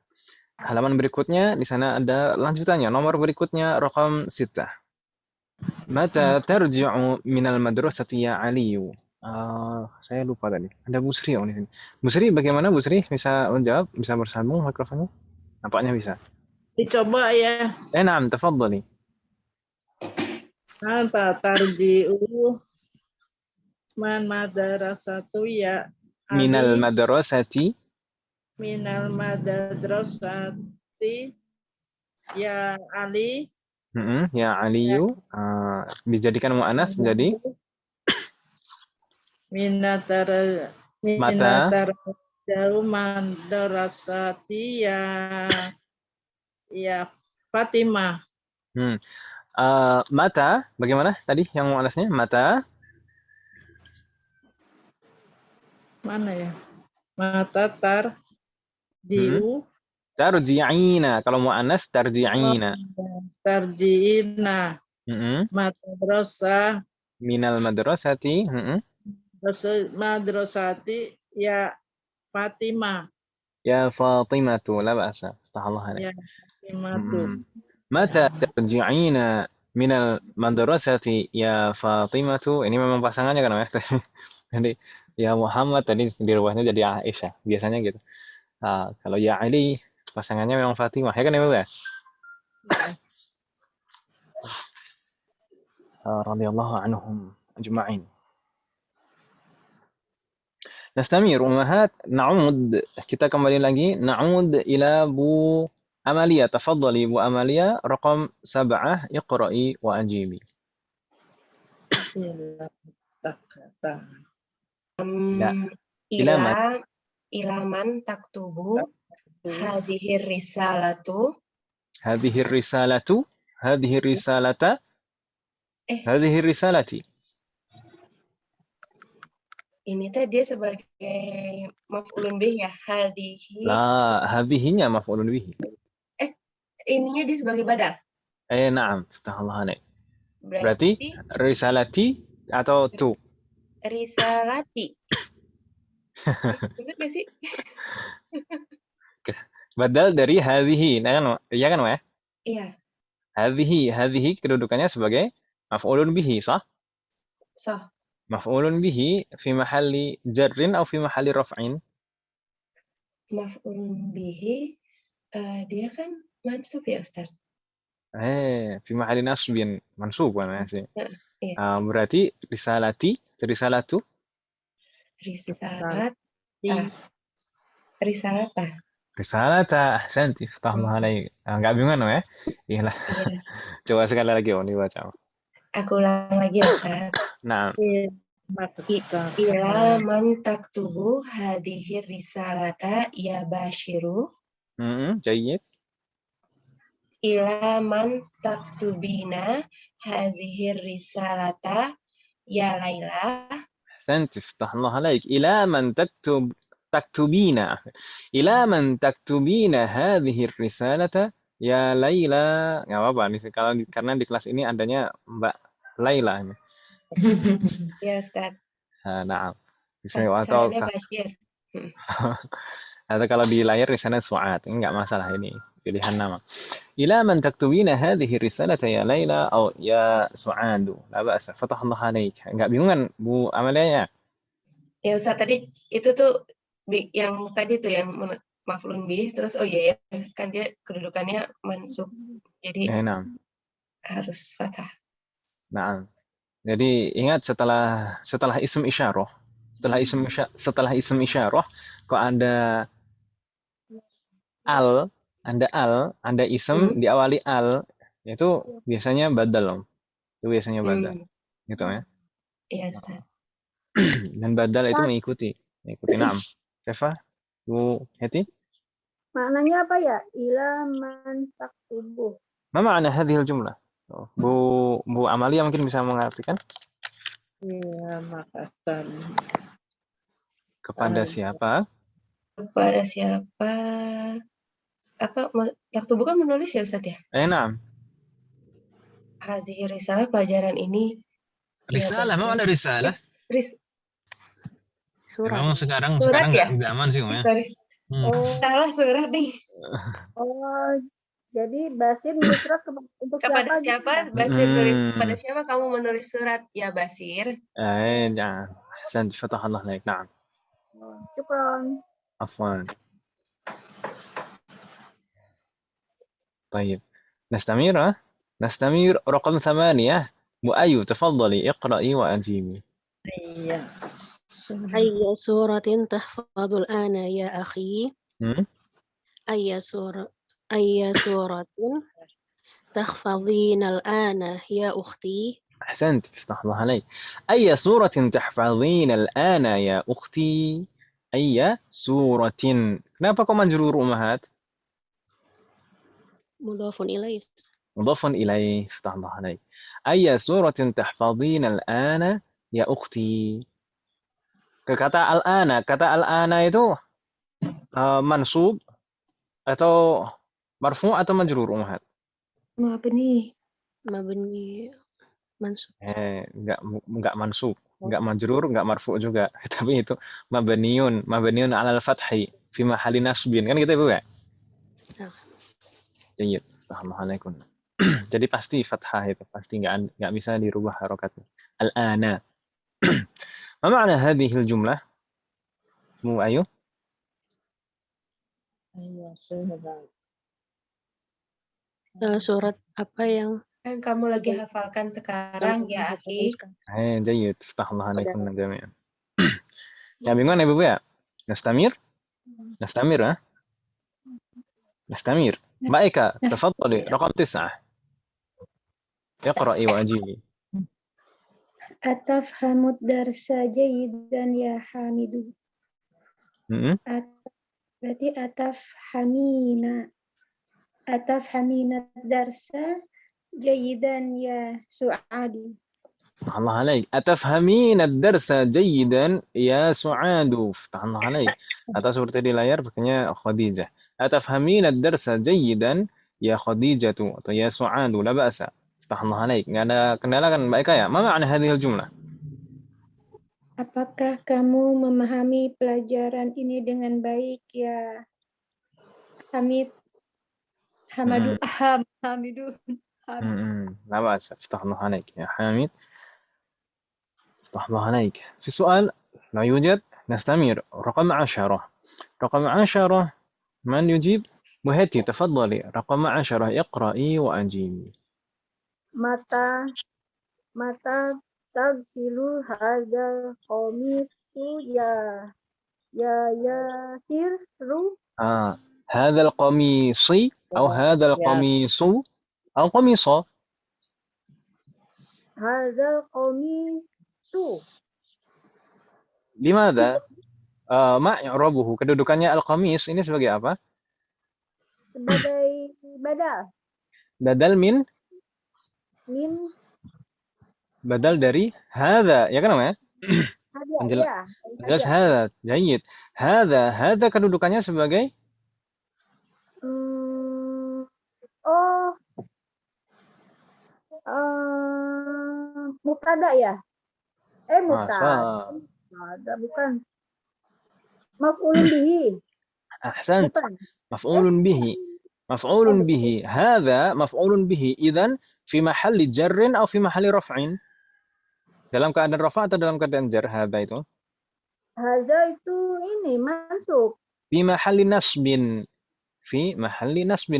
Halaman berikutnya di sana ada lanjutannya. Nomor berikutnya raqam 6. Mata tarji'u minal madrasati ya Aliyu? Saya lupa tadi. Ada Bu Sri di sini. Bu Sri, bagaimana Bu Sri? Bisa menjawab? Bisa bersambung mikrofonnya? Nampaknya bisa. Dicoba ya. Na'am, tafadhali. Mata tarji'u man madrasatu ya Minal Ali madrasati minal madrasati ya Ali ya Aliyu. Dijadikan mu'anas jadi minatar mata jauh madrasati ya Fatimah. Mata, bagaimana tadi yang mu'anasnya? Mata Mana ya? Mata tarji'u tarji'ina. Kalau mu'anas tarji'ina. tarji'ina Mm-mm. madrasah Minal madrasati. madrasati ya Fatimah. Ya Fatimatu, la ba'asa. Tahallah alaik. Ya Fatimah tuh. Mata tarji'ina minal madrasati ya Fatimatu. Ini memang pasangannya kan, ya? Jadi ya Muhammad tadi di ruwahnya jadi Aisyah. Biasanya gitu. Kalau ya Ali pasangannya memang Fatimah. Ya kan Ibu ya? Radhiyallahu anhum ajma'in. Nastamir ummahat, na'ud. Kita kembali lagi, na'ud ila Bu Amalia. Tafadhali Bu Amalia, raqam 7, iqra'i wa ajibi. Ya. Ilaman taktubu hadhir risalatu. Hadhir risalatu, hadhir risalata, hadhir risalati. Ini teh dia sebagai maf'ulun bih ya, hadhihi. La, hadhihinya maf'ulun bihi. Ininya dia sebagai badal. Na'am, fatahallah alaik. Berarti risalati atau tu? Risalati. Betul gak sih? Badal dari hadhihi, nah kan, iya kan, Wa? Iya. Hadhihi kedudukannya sebagai maf'ulun bihi, sah? Sah. Maf'ulun bihi fi mahalli jarrin atau fi mahalli raf'in? Maf'ulun bihi dia kan mansub ya, Ustaz? Fi mahalli nasbin, mansub kan sih. Iya. Berarti risalati, risalatu? Risalata. Risalata, ahsanti, fatahallah alaik. Enggak bingung ya? Iyalah. Iya. Coba sekali lagi dibaca. Aku ulang lagi, Ustaz. Nah. Ila man taktubu hadhihi risalata ya bashiru. Jayyid. Ila man taktubina hadhihi risalata ya Laila. Ahsanti, fatahallah alaik. Ila man taktubina. Ila man taktubina hadhihi risalata ya Laila. Enggak apa-apa nih karena di kelas ini adanya Mbak Laila ini. Ya, Ustaz. Nah, atau Bashir. Atau kalau di layar di sana Su'ad, enggak masalah ini pilihan nama. Ila man taktubina hadhihi risalata ya Laila atau ya Su'adu. La ba'sa. Fatahallah alaik. Enggak bingung kan Bu Amalia ya? Ya Ustaz, tadi itu tuh yang tadi tuh yang maf'ulun bih terus ya kan dia kedudukannya mansub. Jadi harus fathah. Nah. Jadi ingat setelah ism isyarah, setelah ism isyarah kok ada ada ism diawali al, itu biasanya badal, itu biasanya badal, gitu ya. Iya, Ustaz. Dan badal itu mengikuti. Naam. Kefa? Bu Heti? Maknanya apa ya? Ila man taktubu. Ma ma'na hadhil jumlah? Bu Amalia mungkin bisa mengartikan? Iya, makasih. Kepada siapa? Kepada siapa? Apa taktubu kan menulis ya Ustaz ya? Naam. Hazihi risalah, pelajaran ini. Risalah, mau ada risalah? Surat. Memang sekarang ya? nggak zaman sih, Om ya. Salah surat nih. Oh, jadi Basir menulis surat untuk Kepada siapa gitu siapa ya? Basir nulis? Hmm. Kepada siapa kamu menulis surat ya Basir? نعم أحسنت فتح الله عليك نعم Oh, syukron. عفوا طيب نستمر نستمر رقم 8 مؤيد تفضلي اقرأي وأجيبي Iya. أي سورة تحفظ الآن يا أخي؟ هم؟ أي سورة تحفظين الآن يا أختي؟ أحسنت فتح الله عليك أي سورة تحفظين الآن يا أختي أي سورة kenapa kok majrur أمهات مضاف إليه. مضاف إليه فتح الله عليك أي سورة تحفظين الآن يا أختي kata al-ana itu mansub atau marfu atau majrur Ummahat? Mabni. مبني منصوب. Enggak mansub, enggak majrur, enggak marfu juga. Tapi itu mabniun 'alal fathi fi mahalli nasbin. Kan gitu Ibu ya? Nah. Jayyid. Alaikum. Jadi pasti fathah itu, pasti enggak bisa dirubah harokatnya. Al-ana. Ma ma'na hadhihi al-jumlah? Ayo. Iya, surat. Surat apa yang Yang kamu lagi hafalkan sekarang ya Aki? جيد افتح الله عليكم جميعا يا بيقولنا يا بويا نستمر ها نستمر مائكة تفضلي رقم 9 اقرأي وأجيبي أتفهم الدرس جيدا يا حامد. Berarti atafhamina darsa jayidan ya Su'adu. الله عليك أتفهمين الدرس جيدا يا سعاد افتح الله عليك atau seperti di layar pakainya Khadijah أتفهمين الدرس جيدا يا خديجة atau ya سعاد لا بأس افتح الله عليك nggak ada kendala kan Mbak Eka ya ما معنى هذه الجملة Apakah kamu memahami pelajaran ini dengan baik ya Hamidu. لا بأس افتح الله عليك يا حامد افتح الله عليك في سؤال لا يوجد نستمر رقم 10 من يجيب مهتي تفضلي رقم 10 اقرأي وأجيبي Mata tagsilu hadal qamisu ya Yasiru. هذا القميص أو هذا القميص أو قميصة Hadal qamisu. لماذا ما يعربه kedudukannya al-qamis ini sebagai apa Sebagai badal min badal dari hadza ya kan namanya jelas hadza jayyid hadza kedudukannya sebagai mubtada ya mubtada bukan maf'ulun bihi ahsant maf'ulun bihi hadza maf'ulun bihi idzan fi mahalli jarrin atau fi mahalli raf'in dalam keadaan rafa atau dalam keadaan jar hadza itu ini mansub fi mahalli nasbin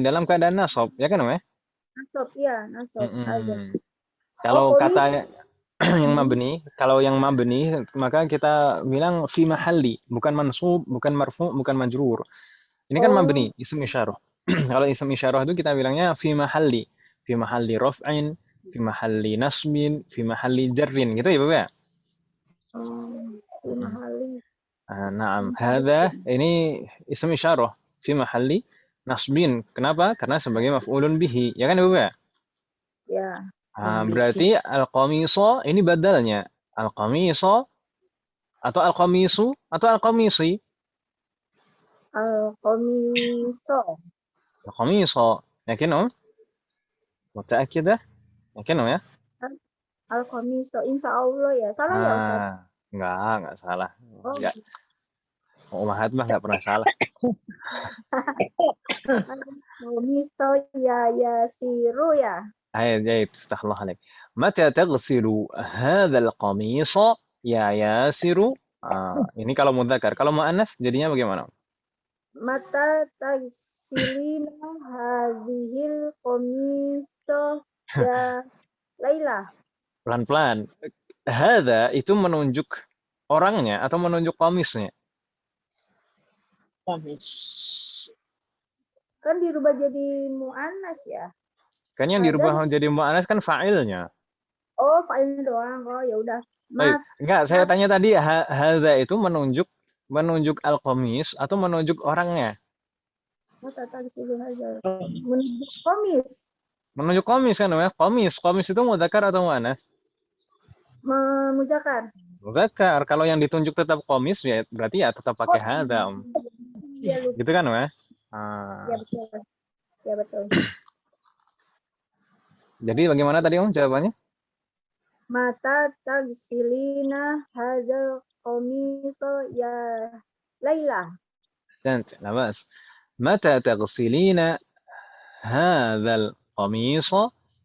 dalam keadaan nasab ya kan namanya nasab kalau kata yang mabni maka kita bilang fi mahalli bukan mansub bukan marfu bukan majrur ini kan mabni ism isyarah kalau ism isyarah itu kita bilangnya fi mahalli raf'in fi mahalli nasbin fi mahalli jarrin gitu ya Bapak ya fi mahalli na'am hadza ini ism isyarah fi mahalli nasbin kenapa karena sebagai maf'ulun bihi ya kan Bapak ya berarti al-qamisa ini badalnya al-qamisa atau al-qamisu atau al-qamisi al-qamisa yakin mutaakidah yakin ya al-qamisa insyaallah ya salah ya Ustaz enggak salah Ummahat mah nggak pernah salah. Qamisa yasiru ya. Ayo, jahit. Aftahullah alaik. Mata taghsilu hadzal qamisa ya Yasiru. Ini kalau mudzakkar. Kalau muannats jadinya bagaimana? Mata tagsilina hadhil qamisa ya Laila. Pelan-pelan. Hadza itu menunjuk orangnya atau menunjuk qamisnya? Kamis. Kan dirubah jadi muannas ya. Kan yang dirubah jadi muannats kan fa'ilnya. Oh, fa'il doang. Oh, ya udah. Enggak, saya tanya tadi hadza itu menunjuk al-qamis atau menunjuk orangnya? Mata tagsilu hadza. Menunjuk qamis. Menunjuk qamis kan namanya. Qamis itu mudzakkar atau muannats? Muzakkar. Muzakkar. Kalau yang ditunjuk tetap qamis ya berarti ya tetap pakai hadza. Iya, lupa. Gitu kan, Mas? Ya betul. Ya betul. Jadi bagaimana tadi jawabannya? Mata tagsilina hadzal qamisa ya Laila. أحسنت لا بأس متى تغسلين هذا القميص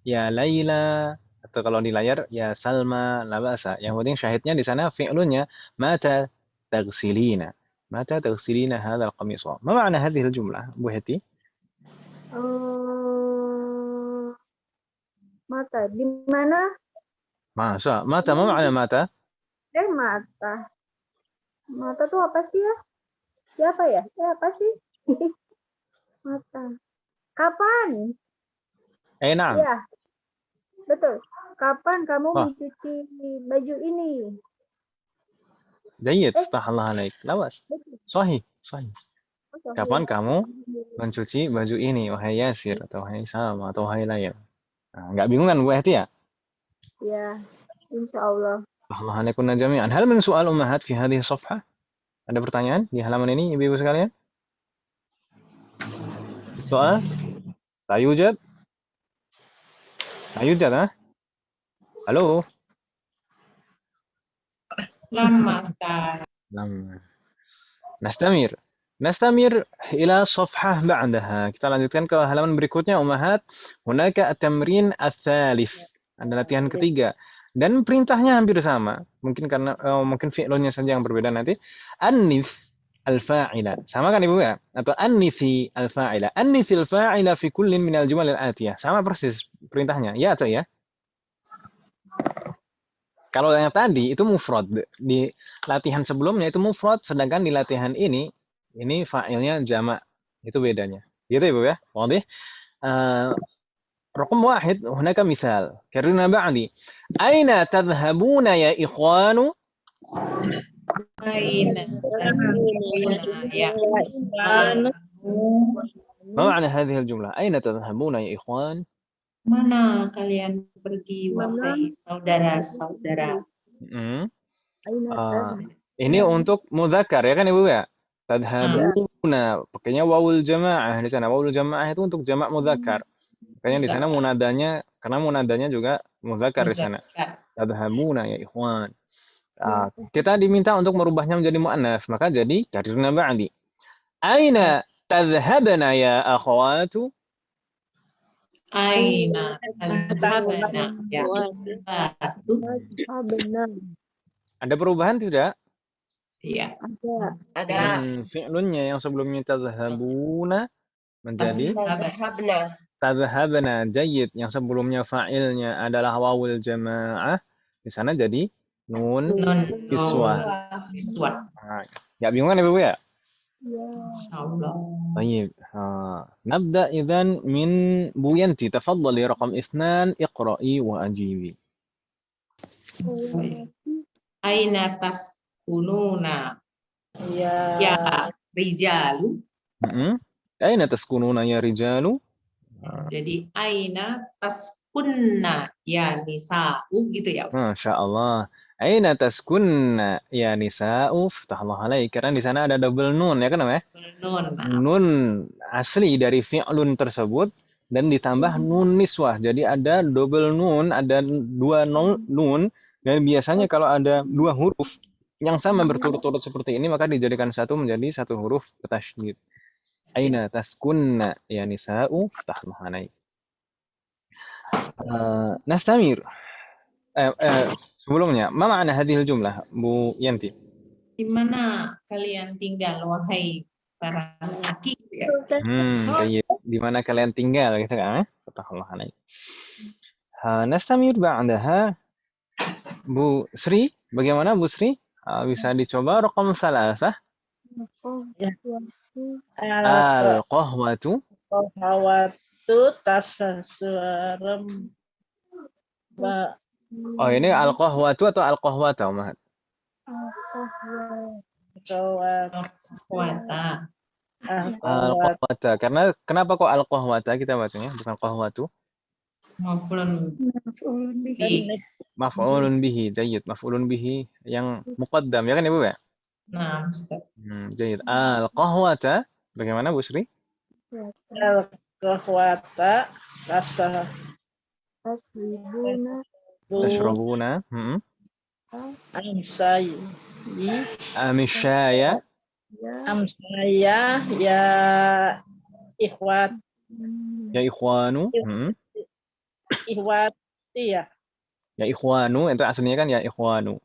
يا ليلى atau kalau di layar ya Salma la ba'sa. Yang penting syahidnya di sana fi'lunnya mata tagsilina hadzal qamis. Ma ma'na hadhihi al-jumlah Bu Heti? Mata di mana? Masa mata ma ma'na mata? Mata. Mata tuh apa sih ya? Siapa ya? Apa sih? Mata. Kapan? Na'am. Ya. Betul. Kapan kamu mencuci baju ini? Jayyid, tahallah alaik. Lawas. Sahih. Kapan kamu mencuci baju ini, wahai Yasir, atau wahai Salma, atau wahai Layla? Nggak bingung kan Bu Heti ya? Ya, insyaallah. Allah alaikuna jami'an. Hal min soal ummahat fi hadhihi safhah? Ada pertanyaan di halaman ini, ibu-ibu sekalian? Soal? La yujad? La yujad, ha? Halo? Lama, Ustaz. Lama. Nastamir ila safhah ba'daha. Kita lanjutkan ke halaman berikutnya, ummahat. Hunaka at-tamrin ats-tsalits. Ada latihan ketiga. Dan perintahnya hampir sama. Mungkin karena mungkin fi'lunnya saja yang berbeda nanti. Annits al-fa'ila. Sama kan Ibu ya? Atau annisi al-fa'ila. Annisi al-fa'ila fi kullin min al-jumal al-atiyah. Sama persis perintahnya. Ya atau ya? Kalau yang tadi itu mufrad. Di latihan sebelumnya itu mufrad, sedangkan di latihan ini fa'ilnya jamak. Itu bedanya. Gitu Ibu ya? Wadih? رقم واحد هناك مثال كررنا بعدي أين تذهبون يا إخوان Aina tasbihuna ya ikhwan. ما معنى هذه الجملة أين تذهبون يا إخوان Mana kalian pergi wahai saudara-saudara? Ini untuk mudzakkar ya kan Ibu ya? Tadhabuna pakainya wawul jamaah di sana. Wawul jamaah itu untuk jamak mudzakkar. Makanya di sana karena munadanya juga mudzakkar di sana. Tadhabuna ya ikhwan. Kita diminta untuk merubahnya menjadi muannats, maka jadi karirna ba'di. Aina tadhhabna ya akhawatu? Aina tadhhabna ya akhawatu? Ada perubahan tidak? Iya. Ada. Fi'lunnya yang sebelumnya tadhhabuna menjadi Tadhhabna. Tadhhabna, jayyid. Yang sebelumnya fa'ilnya adalah wawul jamaah. Di sana jadi nun kiswah. Ya bingung kan Ibu ya? Insyaallah. Baik. Nabda idzan min Bu Yanti. Tafadhali raqam 2, iqra'i wa ajibi. Aina taskununa ya rijalu? Aina taskununa ya rijalu? Jadi aina taskunna ya nisa'u gitu ya Ustaz. Masya Allah. Aina taskunna ya nisa'u? Fatahallah alaik. Karena di sana ada double nun ya kan namanya? Nun asli dari fi'lun tersebut dan ditambah nun niswah. Jadi ada double nun, ada 2 nun dan biasanya kalau ada 2 huruf yang sama berturut-turut seperti ini maka dijadikan satu menjadi satu huruf tasydid. Aina taskunna ya nisa'u fathahna alaik. Nastamir. Sebelumnya, ma ma'na hadhil jumlah, Bu Yanti? Di mana kalian tinggal, wahai para lelaki? Ya, Jayyid. Di mana kalian tinggal gitu kan? Fathahna alaik. Nastamir ba'daha, Bu Sri. Bagaimana Bu Sri? Bisa dicoba raqam salasah. Al-qahwatu. Qahwatu tasasuaram. Oh, ini al-qahwatu atau al-qahwata, Umahat? Kuata. Al-qahwata. Karena kenapa kok al-qahwata kita bacanya bukan qahwatu? Maf'ulun bihi. Maf'ulun bihi. Jayyid. Maf'ulun bihi yang muqaddam ya kan Ibu ya? Nah, Ustaz. Jayyid. Al-qahwata. Bagaimana Bu Sri? Al-qahwata Tashrabuna. Amsyaya. Amsaya ya ikhwat. Ya ikhwanu. Ikhwati ya. Ya ikhwanu. Itu aslinya kan ya ikhwanu.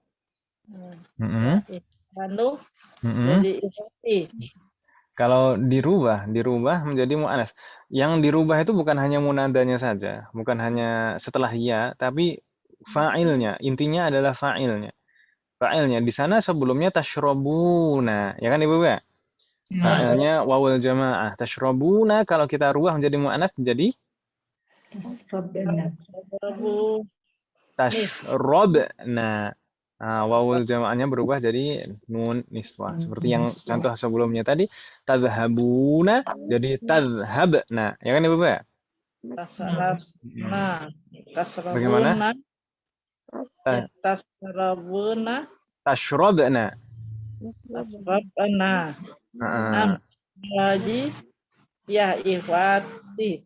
Ikhwanu. Mm-mm. Jadi ikhwati. Kalau dirubah menjadi mu'anats. Yang dirubah itu bukan hanya munadanya saja, bukan hanya setelah ya, tapi fa'ilnya. Intinya adalah fa'ilnya. Fa'ilnya di sana sebelumnya tashrabuna, ya kan Ibu ya? Fa'ilnya wawul jamaah. Tashrabuna kalau kita rubah menjadi mu'anats jadi tashrabna. Wawul jamaahnya berubah jadi nun niswah. Seperti yang contoh sebelumnya tadi, tadhhabuna jadi tadhhabna. Ya kan Ibu ya? Bagaimana? Tasrabuna. Tashrabna. Tasrabna. Lagi ya ikhwati.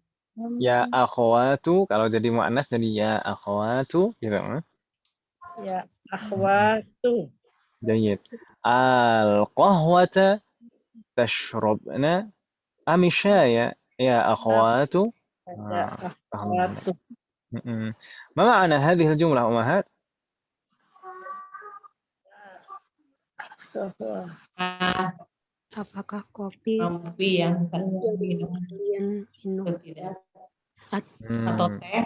Ya akhwatu kalau jadi mu'anats jadi ya akhwatu gitu. Ya akhwatu. Jayyid. Al-qahwata tashrabna amsyaya ya akhwatu. Ya akhwatu. Ma ma'na hadhihi al-jumlah ummahat? Apakah kopi yang kalian minum tidak? Atau teh?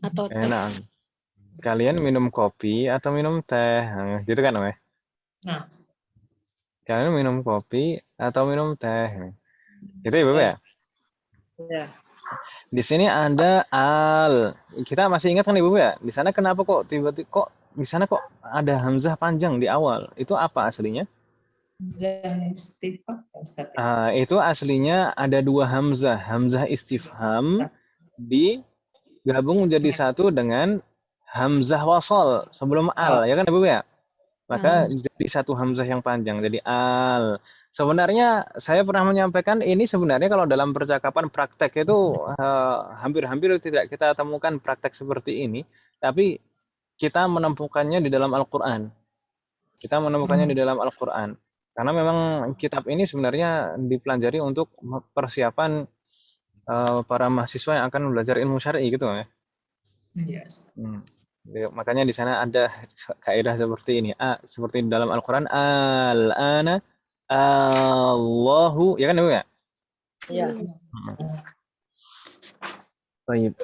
Atau teh? Enak. Kalian minum kopi atau minum teh? Gitu kan, Weh? Nah. Kalian minum kopi atau minum teh? Gitu ya, Bapak ya? Ya. Di sini ada al. Kita masih ingat kan Ibu ya? Di sana kenapa kok tiba-tiba kok di sana kok ada hamzah panjang di awal? Itu apa aslinya? Itu aslinya ada dua hamzah. Hamzah istifham digabung menjadi satu dengan hamzah wasal sebelum al. Ya kan Ibu ya? Maka jadi satu hamzah yang panjang. Jadi al. Sebenarnya saya pernah menyampaikan ini sebenarnya kalau dalam percakapan praktek itu hampir-hampir tidak kita temukan praktek seperti ini. Tapi kita menemukannya di dalam Al-Quran. Kita menemukannya di dalam Al-Quran. Karena memang kitab ini sebenarnya dipelajari untuk persiapan para mahasiswa yang akan belajar ilmu syar'i gitu ya. Yes. Makanya di sana ada kaidah seperti ini. Seperti di dalam Al-Quran, al-ana Allahu, ya kan Ibu ya? Ya. Baik.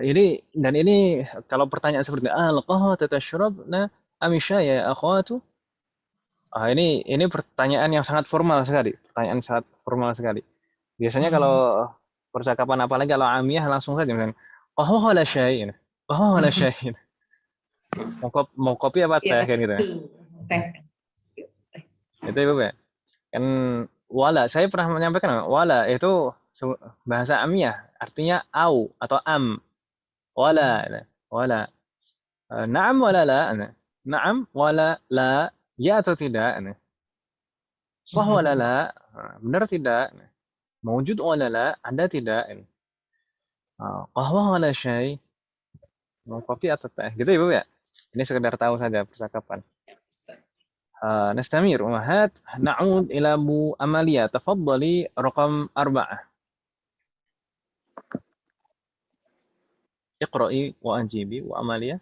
Ini kalau pertanyaan seperti al-qahwatu tashrabna amisya ya akhwatu. Ini pertanyaan yang sangat formal sekali. Pertanyaan sangat formal sekali. Biasanya kalau percakapan apalagi kalau amiyah langsung saja misalnya qahwa wala syai. Qahwa wala syai. Mau kopi apa teh kan gitu ya? Teh. Itu Ibu ya? Kan wala, saya pernah menyampaikan wala itu bahasa amiyah artinya au atau am. Wala. Na'am wala la. Na'am wala la. Ya atau tidak? Sah wala la. Benar tidak? Mawjud wala la. Ada tidak? Qahwa wala syai. Mau kopi atau teh? Gitu Ibu ya? Ini sekedar tahu saja percakapan. نستمر أمهات. نعود إلى أبو أماليا. تفضلي رقم 4. اقرأي وأجيبي وأماليا.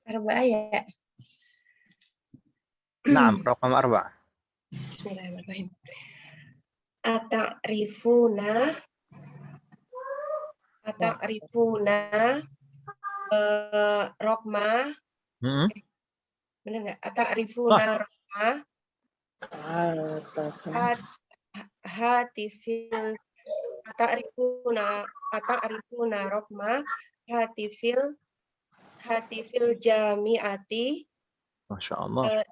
4 ya. نعم رقم 4. Bismillahirrahmanirrahim. Ata'rifuna rokma, bener nggak? Ata'rifuna rokma hatifil ata'rifuna rokma hatifil jami'ati. Masya Allah.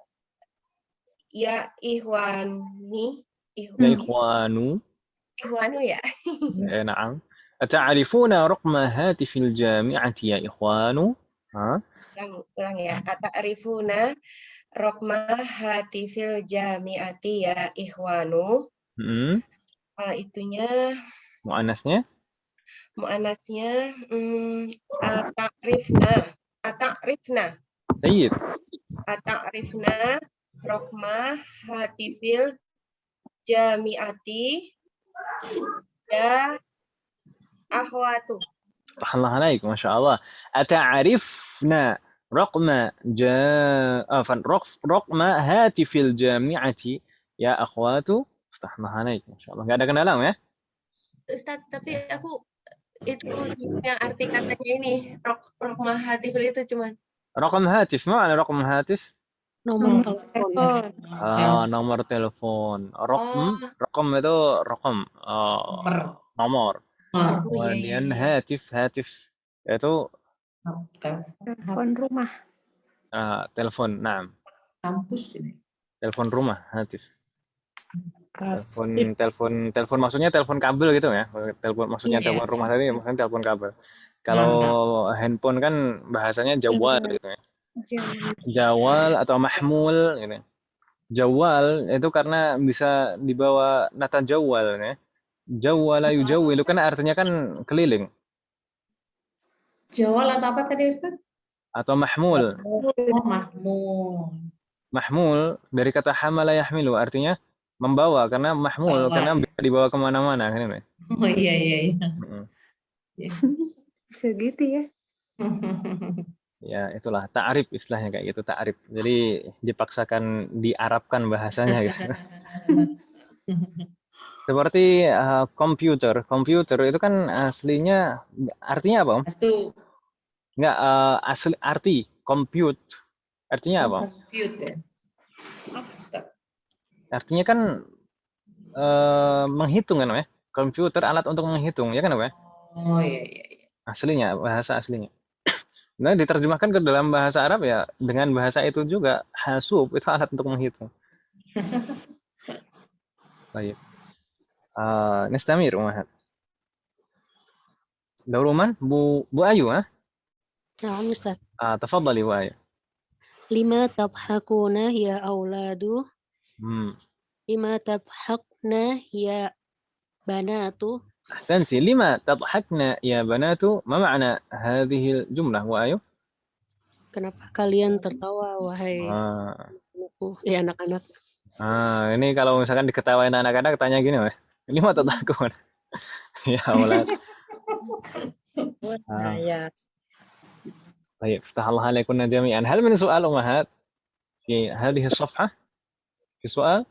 Ya ihwani. Ya ikhwanu. Ihwanu ya. نعم. أتعرفون رقم هاتف الجامعة يا إخوان؟ Ulang ya. Ata'rifuna rokma hatifil jami'ati ya ihwanu. Itunya Mu'annasnya? Mu'annasnya Ata'rifna. Sayyid. Ata'rifna rokma hatifil jami'ati ya akhwatu. Tahallah alaik, Masya Allah. Ata'arifna raqma hatifil jami'ati ya akhwatu. Tahallah alaik, Masya Allah. Nggak ada kendala ya? Ustaz, tapi aku itu yang arti katanya ini raqma hatifil itu cuman Raqam hatif, mana raqam hatif? Nomor telepon. Nomor telepon. Raqam itu raqam. Nomor. Kemudian hatif itu Telepon rumah. telepon. Nah. Kampus ini. Telepon rumah, hatif. Telepon maksudnya telepon kabel gitu ya. Telepon maksudnya telepon rumah tadi maksudnya telepon kabel. Kalau handphone kan bahasanya jawal gitu ya. Jawal atau mahmul gitu. Jawal itu karena bisa dibawa nata jawal ya. Jawala yujawwilu kan artinya kan keliling. Jawal atau apa tadi Ustaz? Atau mahmul. Mahmul dari kata hamala yahmilu artinya membawa karena mahmul karena bisa dibawa kemana-mana kan. Oh iya. Bisa gitu ya. Ya itulah ta'rif istilahnya kayak gitu, ta'rif. Jadi dipaksakan diarabkan bahasanya gitu. Seperti komputer itu kan aslinya artinya apa Om? Enggak, asli arti compute artinya apa? Compute ya. Artinya kan menghitung kan ya? Komputer alat untuk menghitung ya kan apa? Oh iya. Aslinya bahasa aslinya. Nah, diterjemahkan ke dalam bahasa Arab ya dengan bahasa itu juga hasub itu alat untuk menghitung. Baik. Nestamir Umahat. Dauruman Bu Ayu Na'am Ustaz. Tafadhali Bu Ayu. Lima tabhakuna ya auladu. Lima tabhakna ya banatu. أحسنتي. لما تضحكن يا بنات؟ ما معنى هذه الجملة وآيو؟ Kenapa kalian tertawa wahai anak-anak? Ini kalau misalkan diketawain anak-anak tanya gini, lima tadhakun. Ya aulad. طيب افتح الله عليكم جميعا. هل من سؤال أمهات في هذه الصفحة؟ في سؤال؟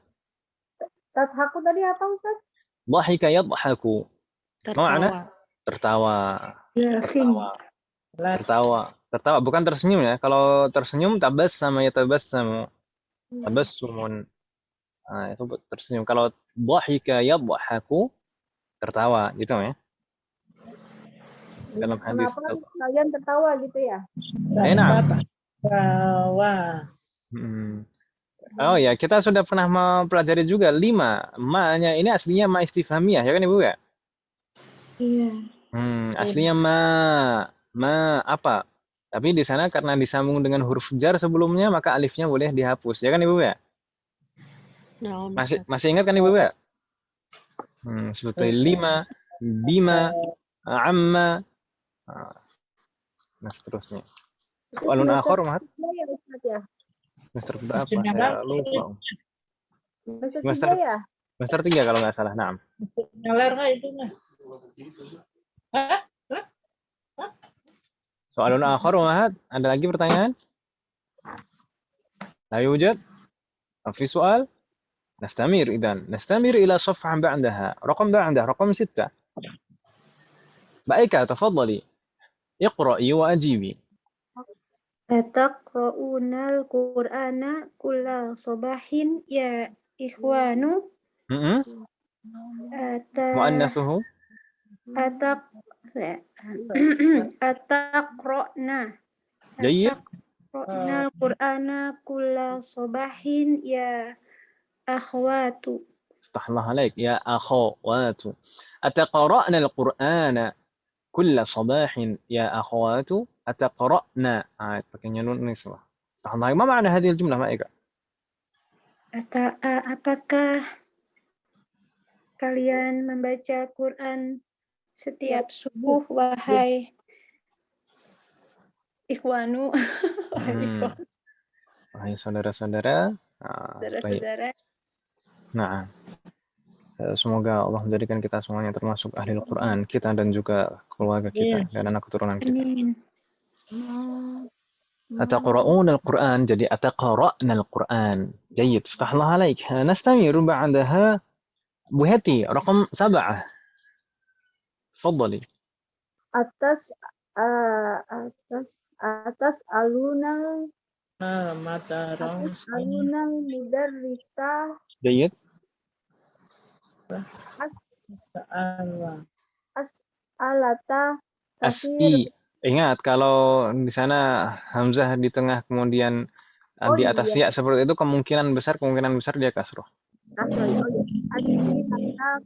Tadhaku tadi apa Ustaz? ضحك يضحك. Mana? Tertawa. Tertawa bukan tersenyum ya. Kalau tersenyum tabassama yatabassamu. Tabassumun. Itu tersenyum. Kalau dhahika yadhaku tertawa gitu ya. Dalam hadis. Kenapa kalian tertawa gitu ya? Tertawa. Oh ya, kita sudah pernah mempelajari juga 5. Ma-nya ini aslinya ma istifhamiyah ya kan Ibu ya? Iya. Aslinya ma apa? Tapi di sana karena disambung dengan huruf jar sebelumnya maka alifnya boleh dihapus. Ya kan Ibu ya? Nah, Masih ingat kan Ibu ya? Seperti lima, bima, amma. Nah, seterusnya. Walun akhor Mahat. Ya Ustaz ya. Semester berapa? Mesinnya Saya kan lupa. Semester 3 ya? Semester 3 kalau nggak salah. Nah. nyaler nggak itu nah? Hah? Soalun akhar Wahad, ada lagi pertanyaan? لا يوجد؟ في سؤال؟ نستمر إذن نستمر إلى صفحة بعدها رقم بعدها رقم 6. بأيك تفضلي اقرأي وأجيبي. أتقرؤون القرآن كل صباح يا إخوان مؤنثه أتقرأنا جيد. أتقرؤنا القرآن كل صباح يا أخوات. افتح الله عليك يا أخوات. أتقرأنا القرآن كل صباح يا أخوات. أتقرأنا pakai nun nisbah. افتح الله عليك. ما معنى هذه الجملة مائكة؟ Apakah kalian membaca Quran setiap subuh, wahai ikhwanu, wahai saudara-saudara. saudara-saudara. Nah, semoga Allah menjadikan kita semuanya termasuk ahli Al-Quran, kita dan juga keluarga kita dan anak keturunan kita. Amin. أتقرؤون القرآن jadi أتقرأنا القرآن. جيد. افتح الله عليك. نستمر بعدها Bu Heti رقم 7. تفضلي. Atas alunal mudarrisah جيد. alata SI. Ingat kalau di sana hamzah di tengah kemudian di atas ya seperti itu kemungkinan besar dia kasroh.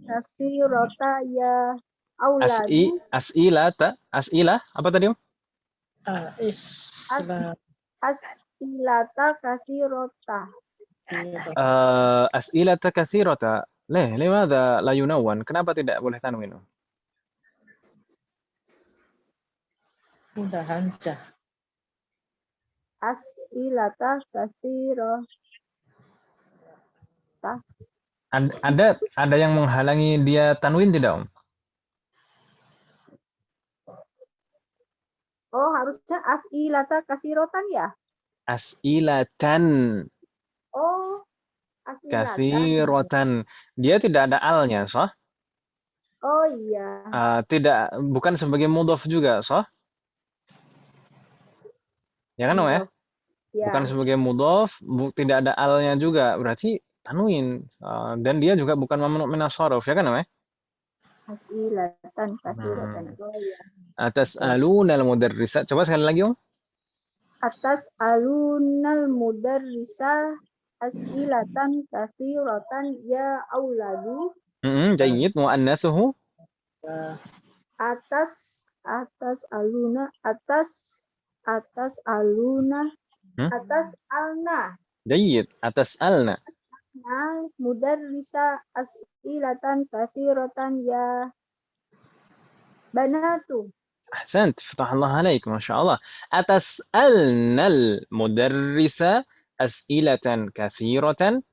Kasirota ya auladu. As'ilah apa tadi? As'ilata kasirota. As'ilata katsirata. Limadha la yunawwan? Kenapa tidak boleh tanwin? Udah hancah. As'ilata kasirota. Ada yang menghalangi dia tanwin tidak, Om? Oh, harusnya as'ilata kasirotan ya? As'ilatan. Oh, as'ilatan. Katsirotan. Dia tidak ada alnya, sah? Oh iya. Bukan sebagai mudhaf juga, sah? Ya kan, Om ya? Ya. Bukan sebagai mudhaf, tidak ada alnya juga, berarti tanwin. Dan dia juga bukan mamnu' minas sharf, ya kan, Om ya? As'ilatan kasiratan. Oh iya. Atas alunal mudarrisat. Coba sekali lagi, Om. Atas alunal mudarrisa as'ilatan kasiratan ya auladu. Jayyid. Mu'annathuhu. Atas aluna alna. Jayyid. Atas alna. Mudarrisa as'ilatan kasiratan ya banatu. أحسنت. فتح الله عليك. ما شاء الله. أتسألن المدرس أسئلة كثيرة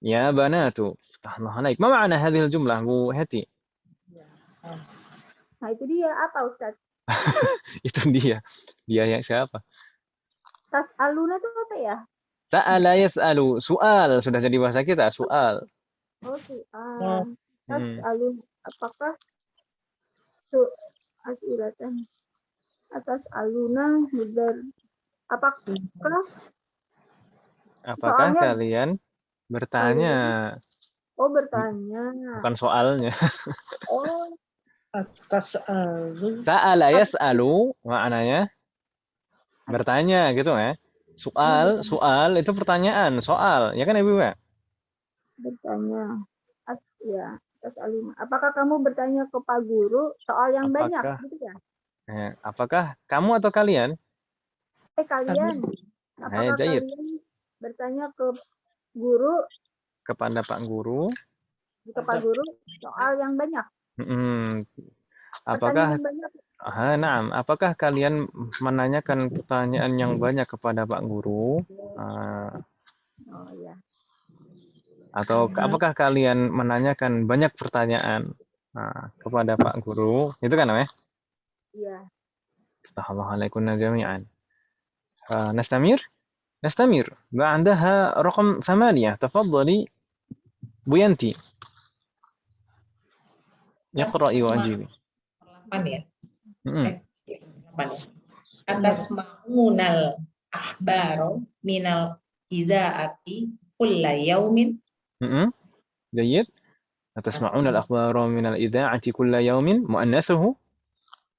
يا بنات. فتح الله عليك. ما معنى هذه الجملة Bu Heti? Nah itu dia apa Ustaz? Itu dia. Dia yang siapa? Tas aluna itu apa ya? Sa'ala yas'alu. Soal. Sudah jadi bahasa kita. Soal. Oh soal. Tas alun. Apakah itu as'ilatan atas aluna mudar? Apakah kalian bertanya? Oh bertanya. Bukan soalnya. Oh. Atas alun. Sa'ala yas'alu maknanya bertanya gitu ya. Soal itu pertanyaan, soal. Ya kan Ibu ya? Bertanya. Ya, atas aluna. Apakah kamu bertanya ke Pak Guru soal yang banyak gitu ya? Apakah kamu atau kalian? Kalian. Apakah kalian bertanya ke guru kepada Pak Guru soal yang banyak? Apakah apakah kalian menanyakan pertanyaan yang banyak kepada Pak Guru? Atau apakah kalian menanyakan banyak pertanyaan kepada Pak Guru? Itu kan namanya? Iya. Assalamualaikum jami'an. نستمر نستمر بعدها رقم 8 تفضلي بوينتي اقرأي وأجيبي. 8 ya. Mm-mm. 8 ya. Atas ma'unal ahbaro minal idaati kulla yaumin. جيد. أتسمعون الأخبار من الإذاعة كل يوم مؤنثه.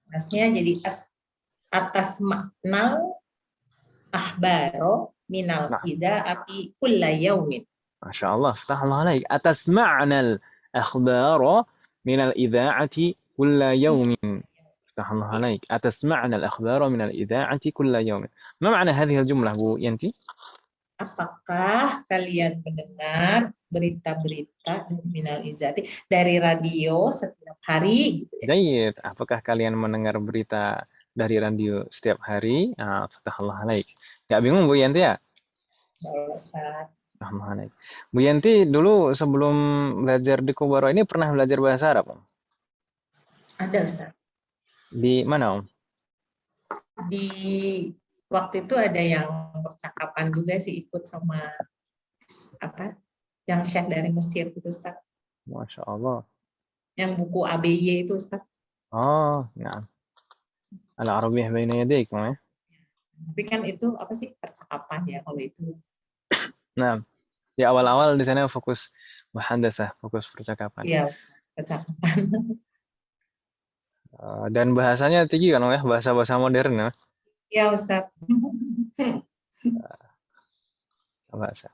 Asnya jadi atas ma'nal ahbaro minal idaati kulla yaumin. ما شاء الله افتح الله عليك. أتسمعنا الأخبار من الإذاعة كل يوم. افتح الله عليك. أتسمعنا الأخبار من الإذاعة كل يوم. ما معنى هذه الجملة Bu Yanti? Apakah kalian mendengar berita-berita minal izati dari radio setiap hari? Gitu ya. Jayid. Apakah kalian mendengar berita dari radio setiap hari? Fatah Allah alaik. Gak bingung Bu Yanti ya? Ustaz. Allah alaik. Bu Yanti dulu sebelum belajar di Kubaro ini pernah belajar bahasa Arab? Ada Ustaz. Di mana Om? Di waktu itu ada yang percakapan juga sih, ikut sama yang Syekh dari Mesir itu Ustaz. Masya Allah. Yang buku ABY itu Ustaz. Oh, ya. Al-Arabiyyah baina yadaykum ya. Tapi kan itu apa sih percakapan ya kalau itu. Nah, di awal-awal di sana fokus muhadatsah, fokus percakapan. Iya, percakapan. Dan bahasanya tinggi kan ya, bahasa-bahasa modern ya. Iya Ustaz. Bahasa.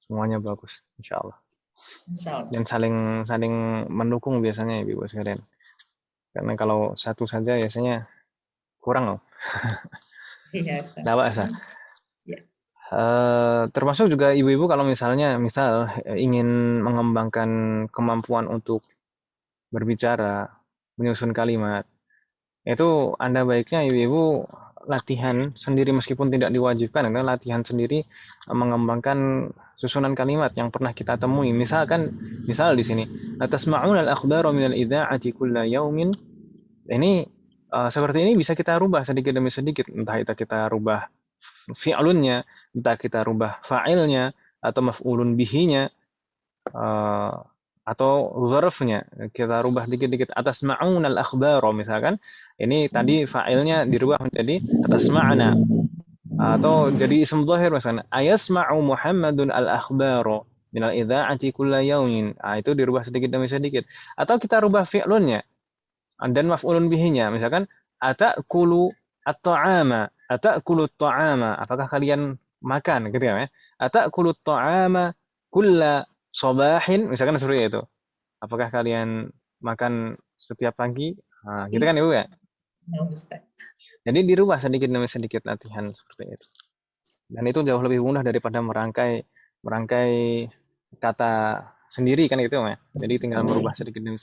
Semuanya bagus, insya Allah. Insya Allah. Dan saling mendukung biasanya Ibu sekalian. Karena kalau satu saja biasanya kurang loh. Iya Ustaz. Tidak bahasa. Ya. Termasuk juga ibu-ibu kalau misal ingin mengembangkan kemampuan untuk berbicara, menyusun kalimat, itu Anda baiknya ibu-ibu latihan sendiri meskipun tidak diwajibkan, adalah latihan sendiri mengembangkan susunan kalimat yang pernah kita temui. Misal di sini, atasma'un al-akhbara min al-idza'ati kulla yaumin. Ini seperti ini bisa kita rubah sedikit demi sedikit, entah itu kita rubah fi'lunnya, entah kita rubah fa'ilnya atau maf'ulun bihinya, atau zarfnya kita rubah dikit-dikit. Atasma'un al-akhbara misalkan ini tadi fa'ilnya dirubah menjadi atasma'na, atau jadi ism dhahir misalkan ayasma'u Muhammadun al-akhbara min al-idza'ati kulla yaumin. Itu dirubah sedikit demi sedikit. Atau kita rubah fi'lunnya dan maf'ulun bihinya, misalkan ata'kulu at-ta'ama, ata'kulu at-ta'ama, apakah kalian makan gitu ya. Ata'kulu at-ta'ama kulla sabahin, misalkan seperti itu. Apakah kalian makan setiap pagi? Gitu kan Ibu ya? Jadi dirubah sedikit demi sedikit latihan seperti itu. Dan itu jauh lebih mudah daripada merangkai kata sendiri kan gitu ya. Jadi tinggal merubah sedikit demi